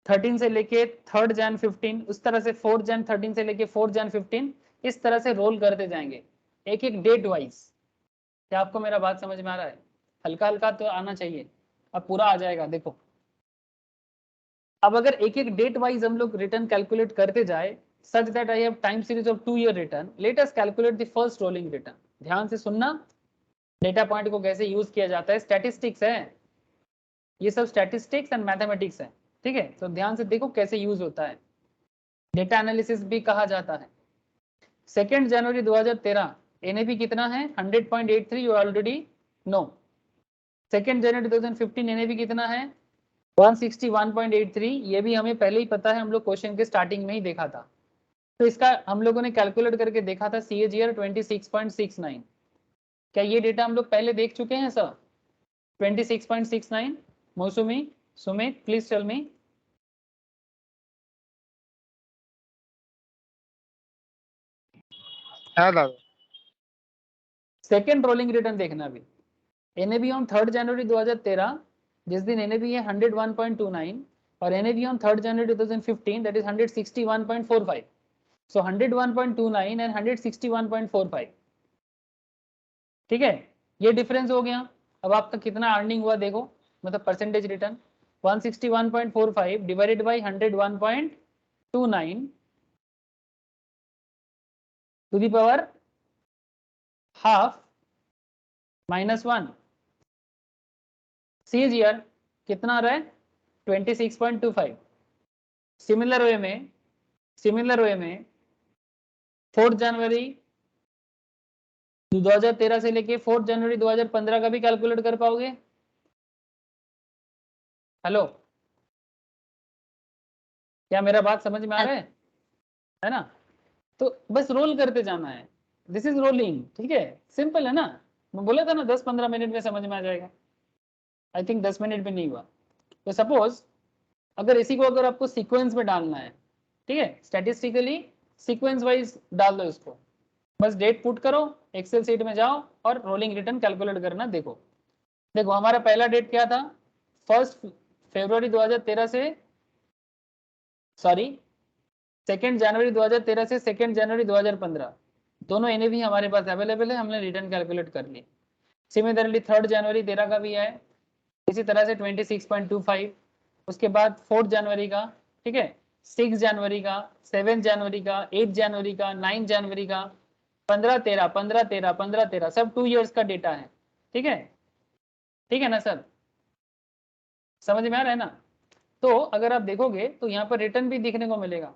13 से लेके 3rd जैन 15, उस तरह से 4th जैन 13 से लेके 4th जैन 15, इस तरह से रोल करते जाएंगे एक एक डेट वाइज। क्या आपको मेरा बात समझ में आ रहा है? हल्का हल्का तो आना चाहिए, अब पूरा आ जाएगा। देखो अब अगर एक एक डेट वाइज हम लोग रिटर्न कैलकुलेट करते जाए such that I have time series of 2 year return, let us calculate the first rolling return. ध्यान से सुनना, डेटा पॉइंट को कैसे यूज किया जाता है। स्टैटिस्टिक्स है ये सब, स्टैटिस्टिक्स एंड मैथमेटिक्स है, ठीक है? तो ध्यान से देखो कैसे यूज होता है, डेटा एनालिसिस भी कहा जाता है। 2nd जनवरी 2013 एनएवी कितना है? 100.83, you already know. 2nd January 2015 NAV कितना है? 161.83, ये भी हमें पहले ही पता है, हम लोग क्वेश्चन के स्टार्टिंग में ही देखा था। तो इसका हम लोगों ने कैलकुलेट करके देखा था CAGR 26.69। क्या ये डेटा हम लोग पहले देख चुके हैं sir? 26.69। Mausumi, Sumit, please tell me. Second rolling return देखना अभी। एनएवी ऑन 3rd जनवरी 2013, जिस दिन एनएवी है 101.29 और NAV on 3rd January 2015 that is 161.45। So 101.29 and 161.45, ठीक है? ये डिफरेंस हो गया। अब आपका कितना अर्निंग हुआ देखो, मतलब percentage return 161.45 divided by 101.29 to the power half -1। CAGR कितना आ रहा है? 26.25। सिमिलर वे में 4 जनवरी 2013 से लेके 4 जनवरी 2015 का भी कैलकुलेट कर पाओगे? हेलो, क्या मेरा बात समझ में आ रहा है ना? तो बस रोल करते जाना है, दिस इज रोलिंग, ठीक है? सिंपल है ना, मैं बोला था ना 10-15 मिनट में समझ में आ जाएगा। आई थिंक 10 मिनट भी नहीं हुआ। तो सपोज अगर इसी को अगर आपको सीक्वेंस में डालना है, ठीक है, स्टैटिस्टिकली सीक्वेंस वाइज डाल दो इसको, बस डेट पुट करो, एक्सेल शीट में जाओ और रोलिंग रिटर्न कैलकुलेट करना। देखो देखो हमारा पहला डेट क्या था? 1 फरवरी 2013 से, सॉरी 2 जनवरी 2013 से 2 जनवरी 2015, दोनों एनएवी हमारे पास अवेलेबल है, हमने रिटर्न कैलकुलेट कर लिया। सिमिलरली 3rd जनवरी 13 का भी है, इसी तरह से 26.25। उसके बाद 4 जनवरी का, ठीक है, 6 जनवरी का, 7 जनवरी का, 8 जनवरी का, 9 जनवरी का, 15-13, 15-13, 15-13, सब 2 इयर्स का डेटा है, ठीक है? ठीक है ना सर, समझ में आ रहा है ना? तो अगर आप देखोगे तो यहाँ पर रिटर्न भी देखने को मिलेगा,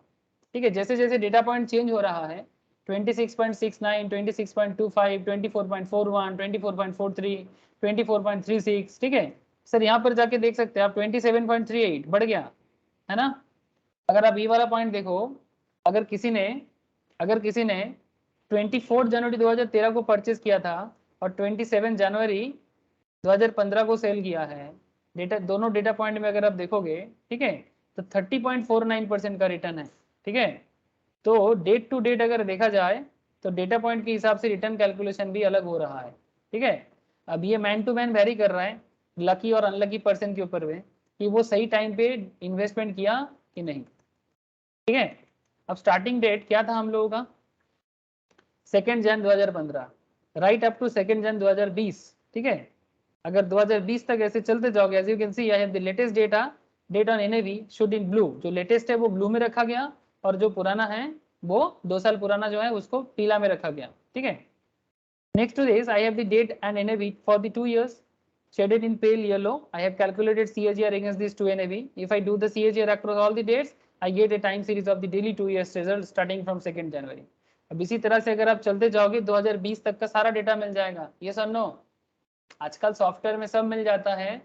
ठीक है? जैसे जैसे डेटा पॉइंट चेंज हो रहा है 26.69, 26.25, 24.41, 24.43, 24.36, ठीक है सर? यहाँ पर जाके देख सकते हैं आप 27.38 बढ़ गया है ना? अगर आप ये वाला पॉइंट देखो, अगर किसी ने 24 जनवरी 2013 को परचेज किया था और 27 जनवरी 2015 को सेल किया है, डेटा दोनों डेटा पॉइंट में अगर आप देखोगे, ठीक है, तो 30.49% का रिटर्न है, ठीक है? तो डेट टू डेट अगर देखा जाए तो डेटा पॉइंट के हिसाब से रिटर्न कैलकुलेशन भी अलग हो रहा है, ठीक है? अब ये मैन टू मैन वेरी कर रहा है, लकी और अनलकी पर्सन के ऊपर में। कि वो सही टाइम पे इन्वेस्टमेंट किया कि नहीं। ठीक है, अब स्टार्टिंग डेट क्या था हम लोगों का 2 जन 2015, राइट अप टू 2 जन 2020। ठीक है, अगर 2020 तक ऐसे चलते जाओगे, as you can see I have the latest data, date on NAV should in blue, जो लेटेस्ट है वो ब्लू में रखा गया और जो पुराना है वो 2 साल पुराना जो है उसको पीला में रखा गया। ठीक है, next to this I have the date and NAV for the 2 years shaded in pale yellow. I have calculated CAGR against these 2 NAV. If I do the CAGR across all the dates, I get a time series of the daily 2 years result starting from 2 January. अब इसी तरह से अगर आप चलते जाओगे 2020 तक का सारा डेटा मिल जाएगा। ये सर नो, आजकल सॉफ्टवेयर में सब मिल जाता है,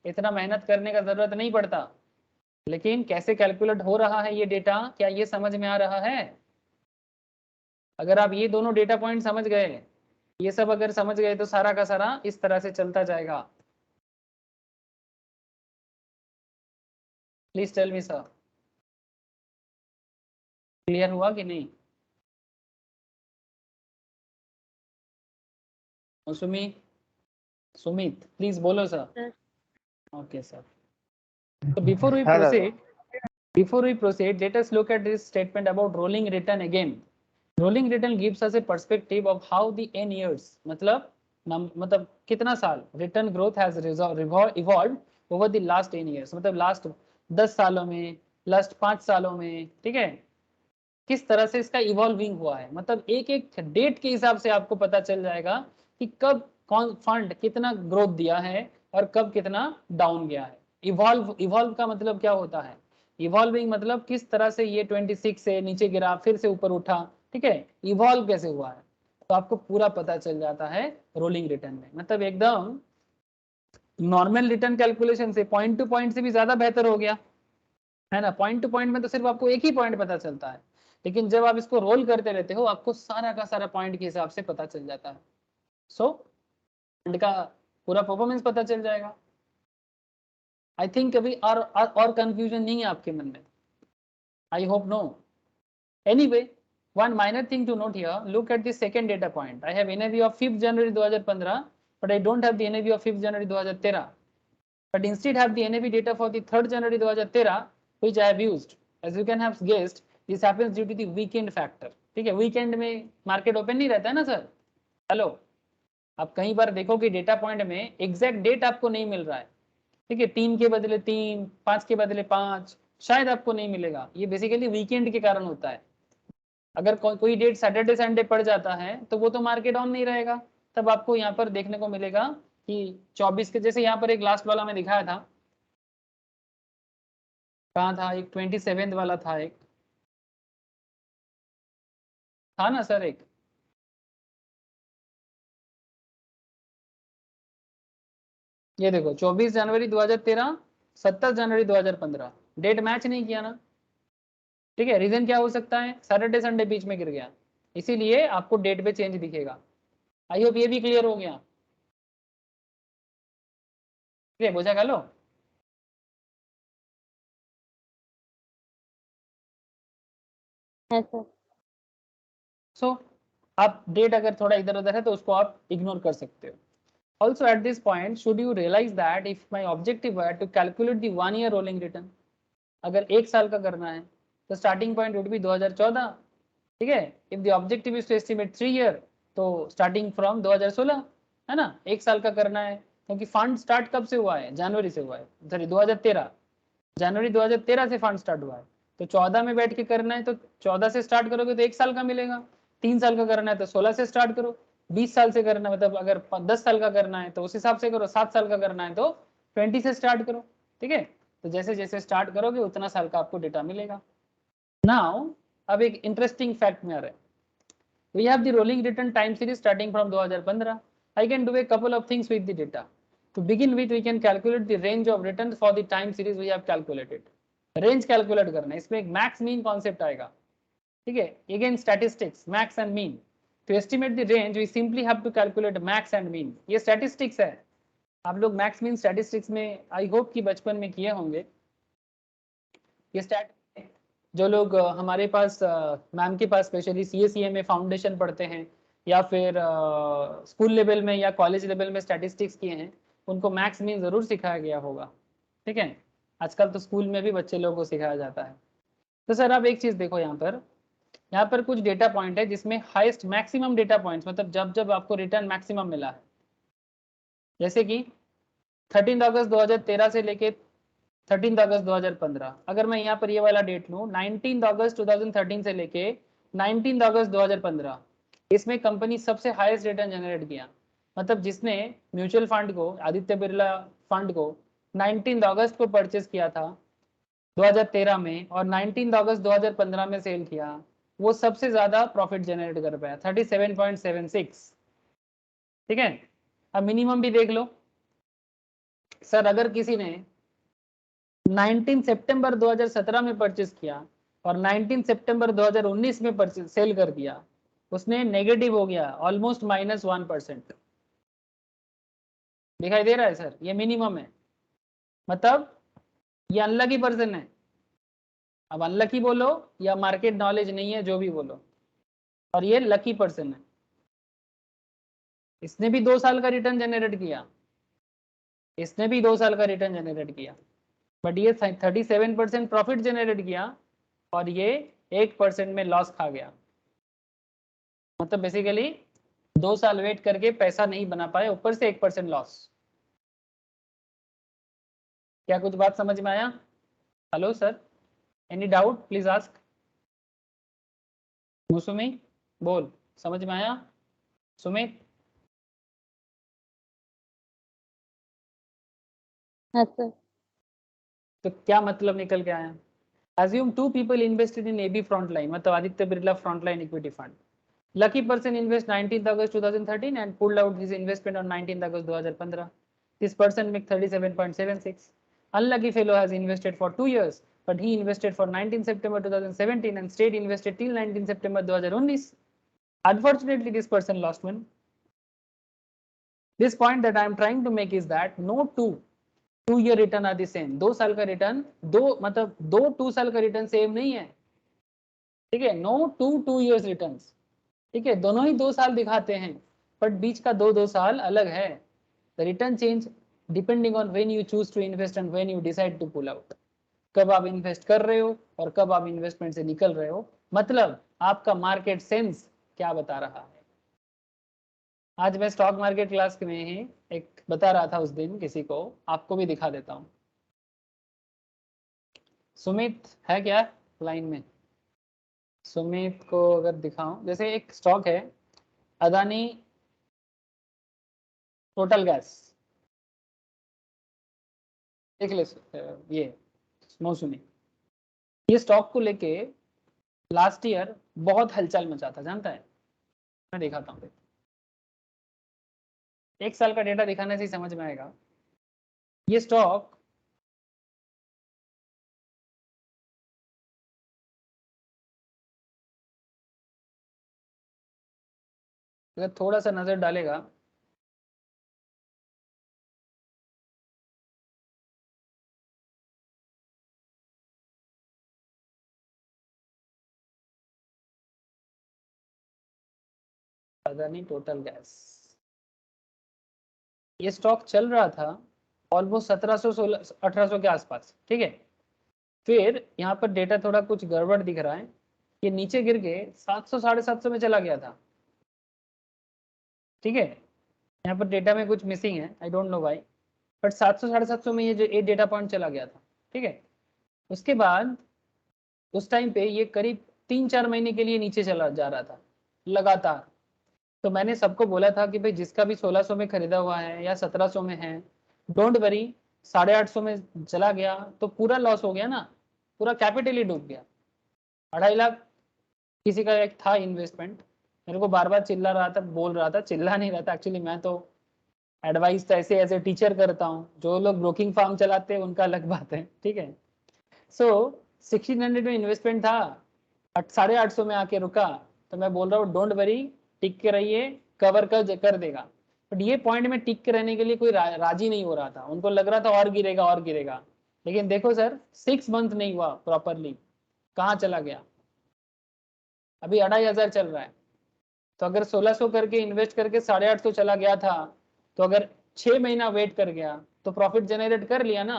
इतना मेहनत करने का जरूरत नहीं पड़ता। लेकिन कैसे कैलकुलेट हो रहा है ये डेटा, क्या ये समझ में आ रहा है? अगर आप ये दोनों डेटा पॉइंट समझ गए, ये सब अगर समझ गए तो सारा का सारा इस तरह से चलता जाएगा। Please tell me sir, clear हुआ कि नहीं? सुमित प्लीज बोलो sir. Okay sir, so before we proceed let us look at this statement about rolling return again. Rolling return gives us a perspective of how the n years मतलब कितना साल return growth has evolved over the last 10 years, मतलब लास्ट 10 सालों में, लास्ट 5 सालों में। ठीक है, किस तरह से इसका इवॉल्विंग हुआ है, मतलब एक एक डेट के हिसाब से आपको पता चल जाएगा कि कब कौन फंड कितना ग्रोथ दिया है और कब कितना डाउन गया है। इवॉल्व का मतलब क्या होता है? इवॉल्विंग मतलब किस तरह से ये 26 से नीचे गिरा फिर से ऊपर उठा। ठीक है, इवॉल्व कैसे हुआ है तो आपको पूरा पता चल जाता है रोलिंग रिटर्न में। मतलब एकदम नॉर्मल रिटर्न कैलकुलेशन से पॉइंट टू पॉइंट से भी ज्यादा बेहतर हो गया है ना। पॉइंट टू पॉइंट में तो सिर्फ आपको एक ही पॉइंट पता चलता है, लेकिन जब आप इसको रोल करते रहते हो आपको सारा का सारा पॉइंट के हिसाब से पता चल जाता है। सो फंड का पूरा परफॉर्मेंस पता चल जाएगा। आई थिंक कभी और कंफ्यूजन नहीं है आपके मन में? I hope no. Anyway, one minor thing to note here, look at the second data point. I have NAV of 5th January 2015, but I don't have the NAV of 5th January 2013, but instead have the NAV data for the 3rd January 2013, which I have used. As you can have guessed, this happens due to the weekend factor. ठीक है, वीकेंड में मार्केट ओपन नहीं रहता है ना सर। हेलो, आप कई बार देखो कि डेटा पॉइंट में एग्जैक्ट डेट आपको नहीं मिल रहा है। ठीक है, 3 के बदले 3, 5 के बदले 5 शायद आपको नहीं मिलेगा। ये बेसिकली वीकेंड के कारण होता है। अगर कोई डेट सैटरडे संडे पड़ जाता है तो वो तो मार्केट ऑन नहीं रहेगा, तब आपको यहाँ पर देखने को मिलेगा कि 24 के जैसे यहाँ पर एक लास्ट वाला मैं दिखाया था, कहाँ था, एक 27 वाला था, एक था ना सर, एक ये देखो 24 जनवरी 2013, 17 जनवरी 2015, डेट मैच नहीं किया ना। ठीक है, रीजन क्या हो सकता है? सैटरडे संडे बीच में गिर गया, इसीलिए आपको डेट पे चेंज दिखेगा। आई होप ये भी क्लियर हो गया। ठीक है, बुझा गलो। सो आप डेट अगर थोड़ा इधर उधर है तो उसको आप इग्नोर कर सकते हो। Also at this point, should you realize that if my objective were to calculate the 1 year rolling return, अगर एक साल का करना है तो starting point would be 2014। ठीक है, if the objective is to estimate 3 year तो starting from 2016 है ना। एक साल का करना है क्योंकि फंड स्टार्ट कब से हुआ है? जनवरी से हुआ है, सॉरी 2013, जनवरी 2013 से फंड स्टार्ट हुआ है। तो 14 में बैठ के करना है तो 14 से स्टार्ट करोगे तो 1 साल का मिलेगा। 3 साल का करना है तो 16 से स्टार्ट करो। 20 साल से करना है, मतलब अगर 10 साल का करना है तो उस हिसाब से करो। 7 साल का करना है तो 20 से स्टार्ट करो। ठीक है, तो जैसे जैसे स्टार्ट करोगे उतना साल का आपको डेटा मिलेगा। नाउ अब एक इंटरेस्टिंग फैक्ट में आ रहा है। We have the rolling return time series starting from 2015. I can do a couple of things with the data. To begin with, we can calculate the range of returns for the time series we have calculated. Range calculate करना है, इसमें एक max mean concept आएगा। ठीक है, again statistics, max and mean. To estimate the range, we simply have to calculate max and mean. ये statistics है, आप लोग max mean statistics में I hope कि बचपन में किए होंगे। ये स्टैट जो लोग हमारे पास मैम के पास स्पेशली CA में फाउंडेशन पढ़ते हैं या फिर स्कूल लेवल में या कॉलेज लेवल में स्टैटिस्टिक्स किए हैं, उनको मैक्स मीन जरूर सिखाया गया होगा। ठीक है, आजकल तो स्कूल में भी बच्चे लोगों को सिखाया जाता है। तो सर आप एक चीज देखो, यहाँ पर कुछ डेटा पॉइंट है जिसमें हाईएस्ट मैक्सिमम डेटा पॉइंट्स, मतलब जब जब आपको रिटर्न मैक्सिमम मिला है, जैसे कि 13 अगस्त 2013 से लेके 13 अगस्त 2015। अगर मैं यहाँ पर ये वाला डेट लूँ 19 अगस्त 2013 से लेके 19 अगस्त 2015, इसमें कंपनी सबसे हाईएस्ट रिटर्न जनरेट किया। मतलब जिसने म्यूचुअल फंड को, आदित्य बिरला फंड को 19 अगस्त को परचेस किया था 2013 में और 19 अगस्त 2015 में सेल किया, वो सबसे ज्यादा प्रॉफिट जनरेट कर पाया 37.76। ठीक है, अब मिनिमम भी देख लो सर, अगर किसी ने 19 सितंबर 2017 में परचेस किया और 19 सितंबर 2019 में परचेस सेल कर दिया, उसने नेगेटिव हो गया ऑलमोस्ट -1%। दिखाई दे रहा है सर, ये मिनिमम है, मतलब ये अनलकी पर्सन है। अब अनलकी बोलो या मार्केट नॉलेज नहीं है, जो भी बोलो, और ये लकी पर्सन है। इसने भी 2 साल का रिटर्न जनरेट किया, इसने भी 2 साल का रिटर्न जनरेट किया, बट ये 37% प्रॉफिट जनरेट किया और ये 1% में लॉस खा गया। मतलब बेसिकली 2 साल वेट करके पैसा नहीं बना पाए, ऊपर से 1% लॉस। क्या कुछ बात समझ में आया? Hello sir, any doubt please ask. मौसमी बोल, समझ में आया? सुमित? हाँ सर। तो क्या मतलब निकल के आया? Assume 2 people invested in AB Frontline, मतलब Aditya Birla frontline equity fund. Lucky person invest 19th August 2013 and pulled out his investment on 19th August 2015. This person make 37.76. Unlucky fellow has invested for 2 years, but he invested for 19 September 2017 and stayed invested till 19 September 2019. Unfortunately, this person lost money. This point that I am trying to make is that no two year return are the same. 2 साल का रिटर्न, दो मतलब दो 2 साल का रिटर्न सेम नहीं है, ठीक है? नो 2 ईयर्स रिटर्न, ठीक है? दोनों ही 2 साल दिखाते हैं, बट बीच का 2 साल अलग है। The return change depending on when you choose to invest and when you decide to pull out. कब आप इन्वेस्ट कर रहे हो और कब आप इन्वेस्टमेंट से निकल रहे हो, मतलब आपका मार्केट सेंस क्या बता रहा है। आज मैं स्टॉक मार्केट क्लास में ही एक बता रहा था उस दिन किसी को, आपको भी दिखा देता हूँ। सुमित है क्या लाइन में? सुमित को अगर दिखाऊं, जैसे एक स्टॉक है अदानी टोटल गैस, देख ले ये मौसमी, ये स्टॉक को लेके लास्ट ईयर बहुत हलचल मचा था, जानता है? मैं दिखाता हूँ, 1 साल का डेटा दिखाने से समझ में आएगा। ये स्टॉक अगर थोड़ा सा नजर डालेगा, अदानी टोटल गैस, ये स्टॉक चल रहा था ऑलमोस्ट 1700 1800 के आसपास, ठीक है? फिर यहाँ पर डेटा थोड़ा कुछ गड़बड़ दिख रहा है, ये नीचे गिर के 700 750 में चला गया था, ठीक है? यहाँ पर डेटा में कुछ मिसिंग है, I don't know why, but 700 750 में ये जो एक डेटा पॉइंट चला गया था, ठीक है? उसके बाद उस टाइम पे ये करीब 3-4 महीने के लिए नीचे चला जा रहा था लगातार। तो मैंने सबको बोला था कि भाई जिसका भी 1600 में खरीदा हुआ है या 1700 में है, डोंट वरी, 850 में चला गया तो पूरा लॉस हो गया ना, पूरा कैपिटल ही डूब गया। 2.5 लाख किसी का एक था इन्वेस्टमेंट, मेरे को बार बार चिल्ला रहा था, बोल रहा था, चिल्ला नहीं रहा था एक्चुअली, मैं तो एडवाइस तो ऐसे एज ए टीचर करता हूँ, जो लोग ब्रोकिंग फार्म चलाते हैं उनका अलग बात है, ठीक है? सो 1600 में इन्वेस्टमेंट था, 850 में आके रुका, तो मैं बोल रहा हूँ डोंट वरी, टिक के रहिए, कवर कर देगा। बट ये पॉइंट में टिक के रहने के लिए कोई राजी नहीं हो रहा था, उनको लग रहा था और गिरेगा और गिरेगा। लेकिन देखो सर 6 मंथ नहीं हुआ प्रॉपरली, कहाँ चला गया? अभी 2500 चल रहा है। तो अगर 1600 करके इन्वेस्ट करके 850 चला गया था, तो अगर 6 महीना वेट कर गया तो प्रॉफिट जनरेट कर लिया ना।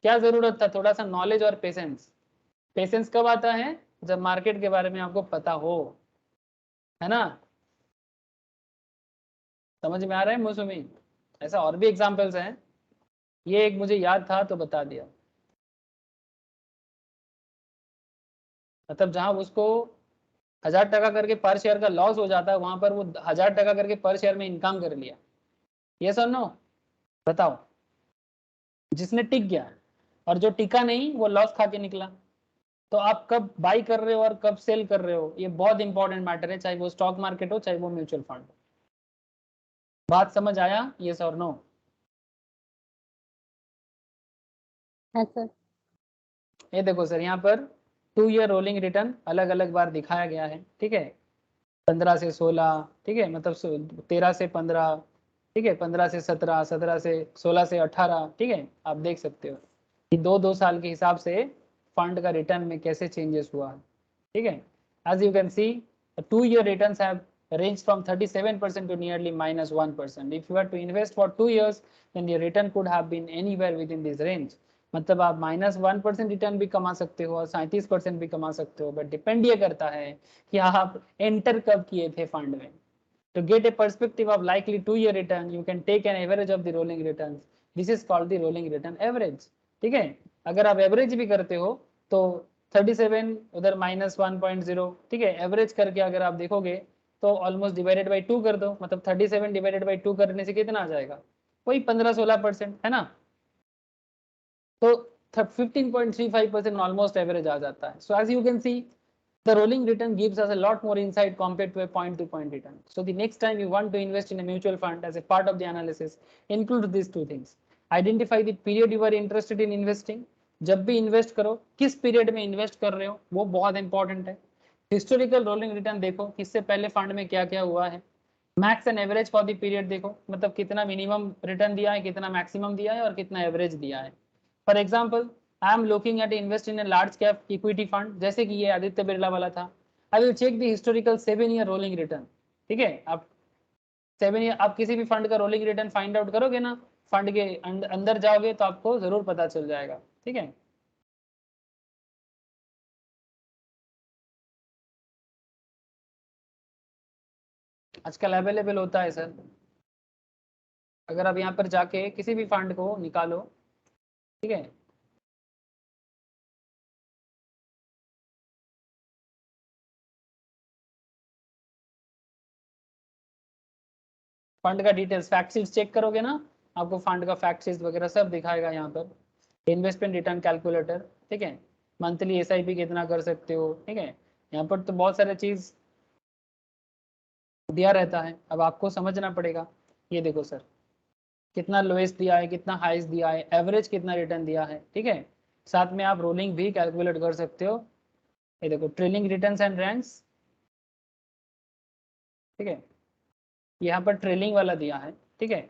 क्या जरूरत था? थोड़ा सा नॉलेज और पेशेंस। पेशेंस कब आता है? जब मार्केट के बारे में आपको पता हो, है ना? समझ में आ रहा है मौसमी? ऐसा और भी एग्जांपल्स हैं, ये एक मुझे याद था तो बता दिया। मतलब जहां उसको 1000 टका करके पर शेयर का लॉस हो जाता है, वहां पर वो 1000 टका करके पर शेयर में इनकम कर लिया। ये सर नो, बताओ। जिसने टिक गया, और जो टिका नहीं वो लॉस खा के निकला। तो आप कब बाई कर रहे हो और कब सेल कर रहे हो, ये बहुत इंपॉर्टेंट मैटर है, चाहे वो स्टॉक मार्केट हो चाहे वो म्यूचुअल फंड हो। बात समझ आया? ये सर नो? हाँ सर। ये देखो सर, यहाँ पर 2 ईयर रोलिंग रिटर्न अलग अलग बार दिखाया गया है, ठीक है। 15 से 16, ठीक है, मतलब 13 से 15, ठीक है, 15 से 17, 17 से 16 से 18, ठीक है। आप देख सकते हो कि 2-2 साल के हिसाब से फंड का रिटर्न में कैसे चेंजेस हुआ है, ठीक है। As you can see, 2 year returns have ranged from 37% to nearly -1%. If you are to invest for 2 years, then your return could have been anywhere within this range. मतलब आप -1% रिटर्न भी कमा सकते हो और 37% भी कमा सकते हो, बट डिपेंड ये करता है कि आप एंटर कब किए थे फंड में। To get a perspective of likely 2 year return, you can take an average of the rolling returns. This is called the rolling return average. ठीक है, अगर आप एवरेज भी करते हो तो 37 उधर -1.0, ठीक है, एवरेज करके अगर आप देखोगे तो ऑलमोस्ट डिवाइडेड बाई 2 कर दो, मतलब 37 डिवाइडेड बाई 2 करने से कितना आ जाएगा? वही 15-16%, है ना? तो 15.35% ऑलमोस्ट एवरेज आ जाता है। So as you can see, the rolling return gives us a lot more insight compared to a point to point return. So the next time you want to invest in a mutual fund, as a part of the analysis, include these two things. Identify the period you are interested in investing. जब भी इन्वेस्ट करो किस पीरियड में इन्वेस्ट कर रहे हो, वो बहुत इंपॉर्टेंट है। हिस्टोरिकल रोलिंग रिटर्न देखो, इससे पहले फंड में क्या क्या हुआ है। Max and average for the period देखो, मतलब कितना मिनिमम रिटर्न दिया है, कितना मैक्सिमम दिया है और कितना एवरेज दिया है। For example, I am looking at invest in a large cap equity fund, जैसे कि ये आदित्य बिरला वाला था। I will check the historical 7 year rolling return, ठीक है। आप 7 ईयर, आप किसी भी फंड का रोलिंग रिटर्न फाइंड आउट करोगे ना, फंड के अंदर जाओगे तो आपको जरूर पता चल जाएगा, ठीक है। आजकल अवेलेबल होता है सर, अगर आप यहाँ पर जाके किसी भी फंड को निकालो, ठीक है। फंड का डिटेल्स फैक्ट शीट चेक करोगे ना, आपको फंड का फैक्ट शीट वगैरह सब दिखाएगा यहाँ पर। इन्वेस्टमेंट रिटर्न कैलकुलेटर, ठीक है। मंथली एसआईपी कितना कर सकते हो, ठीक है। यहाँ पर तो बहुत सारे चीज दिया रहता है, अब आपको समझना पड़ेगा। ये देखो सर, कितना लोएस्ट दिया है, कितना हाईएस्ट दिया है, एवरेज कितना रिटर्न दिया है, ठीक है। साथ में आप रोलिंग भी कैलकुलेट कर सकते हो। ये देखो, ट्रेलिंग रिटर्न्स एंड रैंक्स, ठीक है। यहाँ पर ट्रेलिंग वाला दिया है, ठीक है।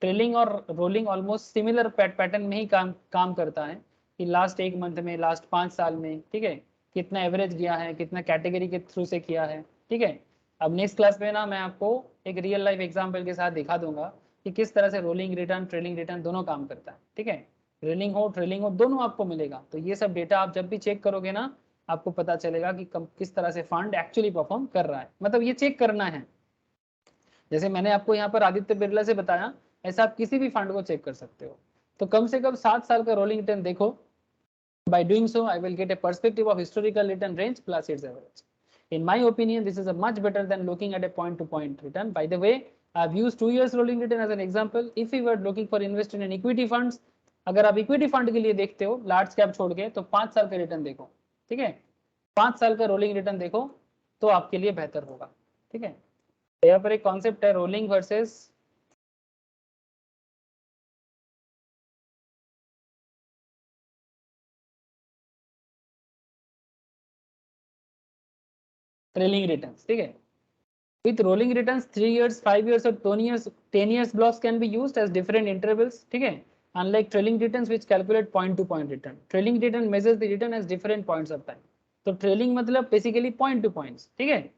ट्रेलिंग और रोलिंग ऑलमोस्ट सिमिलर पैटर्न में ही काम करता है, कि लास्ट 1 मंथ में, लास्ट 5 साल में, ठीक है, कितना एवरेज गया है, कितना कैटेगरी के थ्रू से किया है, ठीक है। अब नेक्स्ट क्लास में ना मैं आपको एक रियल लाइफ एग्जाम्पल के साथ दिखा दूंगा कि किस तरह से रोलिंग रिटर्न, ट्रेलिंग रिटर्न दोनों काम करता है, ठीक है। रोलिंग हो ट्रेलिंग हो दोनों आपको मिलेगा, तो ये सब डेटा आप जब भी चेक करोगे ना, आपको पता चलेगा कि किस तरह से फंड एक्चुअली परफॉर्म कर रहा है, मतलब ये चेक करना है। जैसे मैंने आपको यहाँ पर आदित्य बिरला से बताया, ऐसा आप किसी भी फंड को चेक कर सकते हो। तो कम से कम 7 साल का रोलिंग रिटर्न देखो। By doing so I will get A perspective of historical return range plus it's average. In my opinion, this is a much better than looking at a point-to-point return. By the way, I've used 2 years rolling return as an example. If you were looking for investing in equity funds, अगर आप इक्विटी फंड के लिए देखते हो लार्ज कैप छोड़ के, तो 5 साल का रिटर्न देखो, ठीक है। 5 साल का रोलिंग रिटर्न देखो तो आपके लिए बेहतर होगा, ठीक है। यहाँ पर एक कॉन्सेप्ट है रोलिंग वर्सेस ट्रेलिंग रिटर्न्स, ठीक है। With rolling returns 3 years, 5 years और 10 years blocks can be used as different intervals, ठीक है। Unlike trailing returns which calculate point to point return, trailing return measures the return as different points of time. तो ट्रेलिंग मतलब बेसिकली पॉइंट टू पॉइंट्स, ठीक है।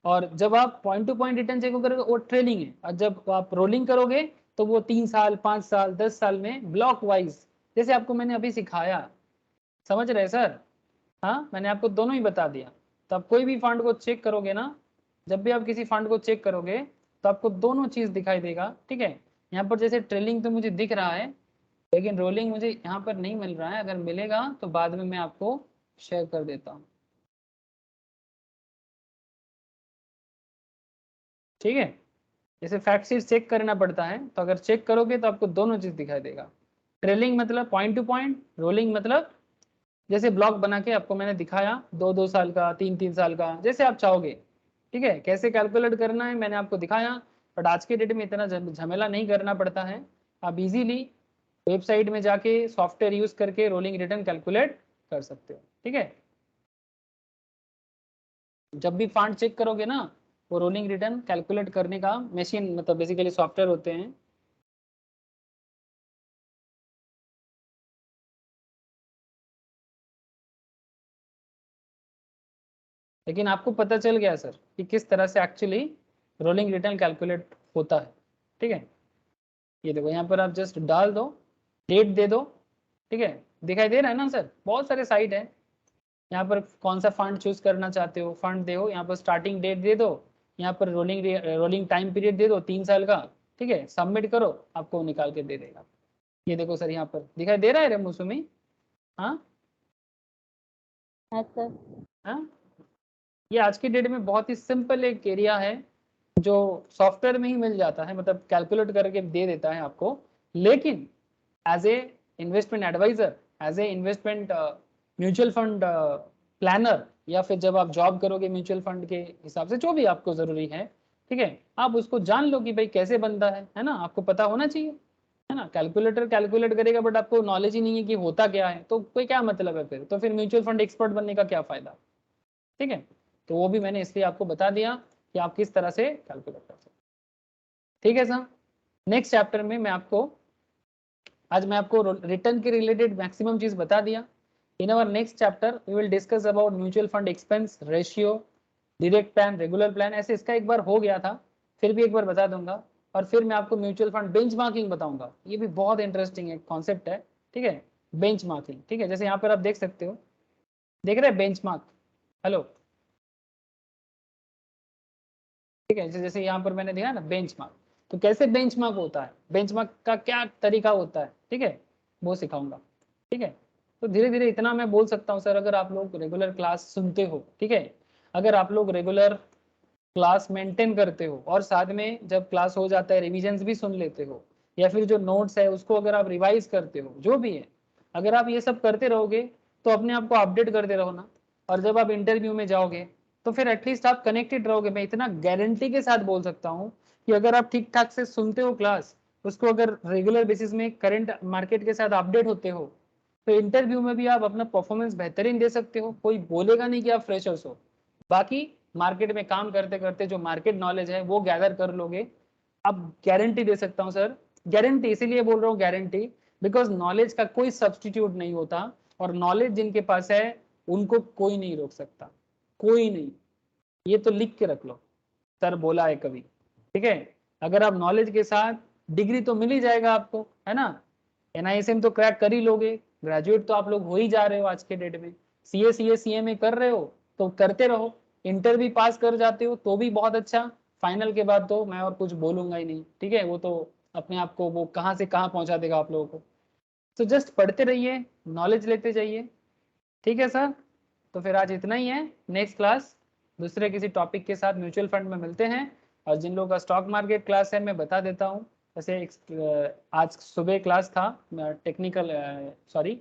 और जब आप point to point return check करोगे वो ट्रेलिंग है, और जब आप रोलिंग करोगे तो वो 3 साल, 5 साल, 10 साल में ब्लॉक वाइज जैसे आपको मैंने अभी सिखाया, समझ रहे सर? हाँ, मैंने आपको दोनों ही बता दिया। तो आप कोई भी फंड को चेक करोगे ना, जब भी आप किसी फंड को चेक करोगे तो आपको दोनों चीज दिखाई देगा, ठीक है। यहाँ पर जैसे ट्रेलिंग तो मुझे दिख रहा है, लेकिन रोलिंग मुझे यहाँ पर नहीं मिल रहा है। अगर मिलेगा तो बाद में मैं आपको शेयर कर देता हूँ, ठीक है। जैसे फैक्ट शीट चेक करना पड़ता है, तो अगर चेक करोगे तो आपको दोनों चीज दिखाई देगा। ट्रेलिंग मतलब पॉइंट टू पॉइंट, रोलिंग मतलब जैसे ब्लॉक बना के आपको मैंने दिखाया, 2-2 साल का, 3-3 साल का, जैसे आप चाहोगे, ठीक है। कैसे कैलकुलेट करना है मैंने आपको दिखाया, बट आज के डेट में इतना झमेला नहीं करना पड़ता है। आप इजीली वेबसाइट में जाके सॉफ्टवेयर यूज करके रोलिंग रिटर्न कैलकुलेट कर सकते हो, ठीक है। जब भी फंड चेक करोगे ना, वो रोलिंग रिटर्न कैलकुलेट करने का मशीन, मतलब बेसिकली सॉफ्टवेयर होते हैं। लेकिन आपको पता चल गया सर कि किस तरह से एक्चुअली रोलिंग रिटर्न कैलकुलेट होता है, ठीक है। ये देखो यहाँ पर आप जस्ट डाल दो, डेट दे दो, ठीक है। दिखाई दे रहा है ना सर? बहुत सारे साइट है, यहाँ पर कौन सा फंड चूज करना चाहते हो, फंड दे, यहाँ पर स्टार्टिंग डेट दे दो, यहाँ पर रोलिंग टाइम पीरियड दे दो 3 साल का, ठीक है। सबमिट करो, आपको निकाल के दे देगा। ये देखो सर, यहाँ पर दिखाई दे रहा है रे मौसमी? हाँ हाँ सर। हाँ, ये आज की डेट में बहुत ही सिंपल एक एरिया है जो सॉफ्टवेयर में ही मिल जाता है, मतलब कैलकुलेट करके दे देता है आपको। लेकिन as a investment advisor, as a investment mutual fund planner, या फिर जब आप जॉब करोगे म्यूचुअल फंड के हिसाब से, जो भी आपको जरूरी है, ठीक है, आप उसको जान लो कि भाई कैसे बनता है ना, आपको पता होना चाहिए, है ना। कैलकुलेटर कैलकुलेट करेगा बट आपको नॉलेज ही नहीं है कि होता क्या है, तो कोई क्या मतलब है फिर? तो फिर म्यूचुअल फंड एक्सपर्ट बनने का क्या फायदा, ठीक है। तो वो भी मैंने इसलिए आपको बता दिया कि आप किस तरह से कैलकुलेट कर सकते, ठीक है सर। नेक्स्ट चैप्टर में मैं आपको, आज मैं आपको रिटर्न के रिलेटेड मैक्सिमम चीज बता दिया। In our next chapter we will discuss about mutual fund expense ratio, direct plan, regular plan. ऐसे इसका एक बार हो गया था, फिर भी एक बार बता दूंगा। और फिर मैं आपको म्यूचुअल फंड बेंचमार्किंग बताऊंगा, ये भी बहुत इंटरेस्टिंग एक कॉन्सेप्ट है, ठीक है। बेंचमार्किंग, ठीक है। जैसे यहाँ पर आप देख सकते हो, देख रहे हैं बेंचमार्क? हेलो, ठीक है। जैसे यहाँ पर मैंने दिया ना बेंचमार्क, तो कैसे बेंचमार्क होता है, बेंचमार्क का क्या तरीका होता है, ठीक है, वो सिखाऊंगा, ठीक है। तो धीरे धीरे इतना मैं बोल सकता हूँ सर, अगर आप लोग रेगुलर क्लास सुनते हो, ठीक है, अगर आप लोग रेगुलर क्लास मेंटेन करते हो और साथ में जब क्लास हो जाता है रिविजन्स भी सुन लेते हो, या फिर जो नोट्स है उसको अगर आप रिवाइज करते हो, जो भी है, अगर आप ये सब करते रहोगे तो अपने आप को अपडेट करते रहो ना, और जब आप इंटरव्यू में जाओगे तो फिर एटलीस्ट आप कनेक्टेड रहोगे। मैं इतना गारंटी के साथ बोल सकता हूँ कि अगर आप ठीक ठाक से सुनते हो क्लास, उसको अगर रेगुलर बेसिस में करंट मार्केट के साथ अपडेट होते हो, तो इंटरव्यू में भी आप अपना परफॉर्मेंस बेहतरीन दे सकते हो। कोई बोलेगा नहीं कि आप फ्रेशर्स हो। बाकी मार्केट में काम करते करते जो मार्केट नॉलेज है वो गैदर कर लोगे। अब गारंटी दे सकता हूँ सर, गारंटी इसीलिए बोल रहा हूँ गारंटी, बिकॉज नॉलेज का कोई सब्सटीट्यूट नहीं होता, और नॉलेज जिनके पास है उनको कोई नहीं रोक सकता, कोई नहीं। ये तो लिख के रख लो, सर बोला है कभी, ठीक है। अगर आप नॉलेज के साथ, डिग्री तो मिल ही जाएगा आपको, है ना, एनआईएसएम तो क्रैक कर ही लोगे, ग्रेजुएट तो आप लोग हो ही जा रहे हो आज के डेट में, सीए कर रहे हो तो करते रहो, इंटर भी पास कर जाते हो तो भी बहुत अच्छा। फाइनल के बाद तो मैं और कुछ बोलूंगा ही नहीं, ठीक है, वो तो अपने आप को वो कहाँ से कहाँ पहुंचा देगा आप लोगों को। तो जस्ट पढ़ते रहिए, नॉलेज लेते जाइए, ठीक है सर। तो फिर आज इतना ही है, नेक्स्ट क्लास दूसरे किसी टॉपिक के साथ म्यूचुअल फंड में मिलते हैं। और जिन लोगों का स्टॉक मार्केट क्लास है मैं बता देता हूँ, जैसे आज सुबह क्लास था technical, sorry,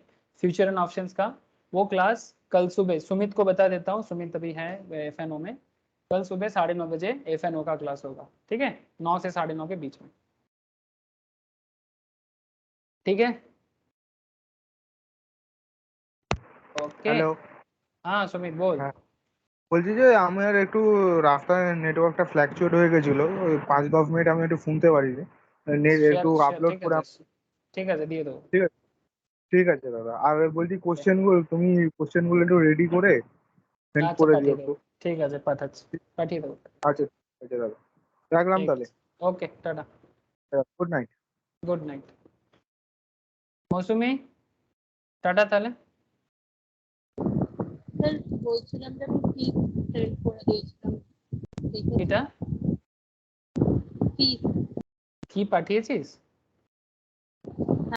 future and options का, वो क्लास कल सुबह सुमित को बता देता हूँ, सुमित अभी है एफएनओ में, कल सुबह 9:30 बजे एफएनओ का क्लास होगा, ठीक है, 9 से 9:30 के बीच में, ठीक है, ओके। হ্যালো। हाँ सुमित बोल। হ্যাঁ, বলছি যে আমার একটু রাস্তায় নেটওয়ার্কটা ফ্ল্যাকচুয়েট হয়ে গেছিল, ওই 5-10 মিনিট আমি একটু শুনতে পারিনি। নেট একটু शेयर शेयर আপলোড ठीक করে है सर, ठीक है दिए दो। ঠিক আছে, ঠিক আছে দাদা। আর বলছি কোশ্চেনগুলো তুমি কোশ্চেনগুলো একটু রেডি করে সেন্ড अच्छा করে দিও पाठिए তো। दो, ठीक है पाठिए दो। আচ্ছা ঠিক আছে দাদা, রাখলাম ठीक তাহলে। है, okay Tata, good night. Good night. मौसमी। টাটা তাহলে। স্যার বলছিলাম যে আমি ফিস সেন্ড করে দিয়েছিলাম, দেখেছেন? এটা ফিস কি পাঠিয়েছিস?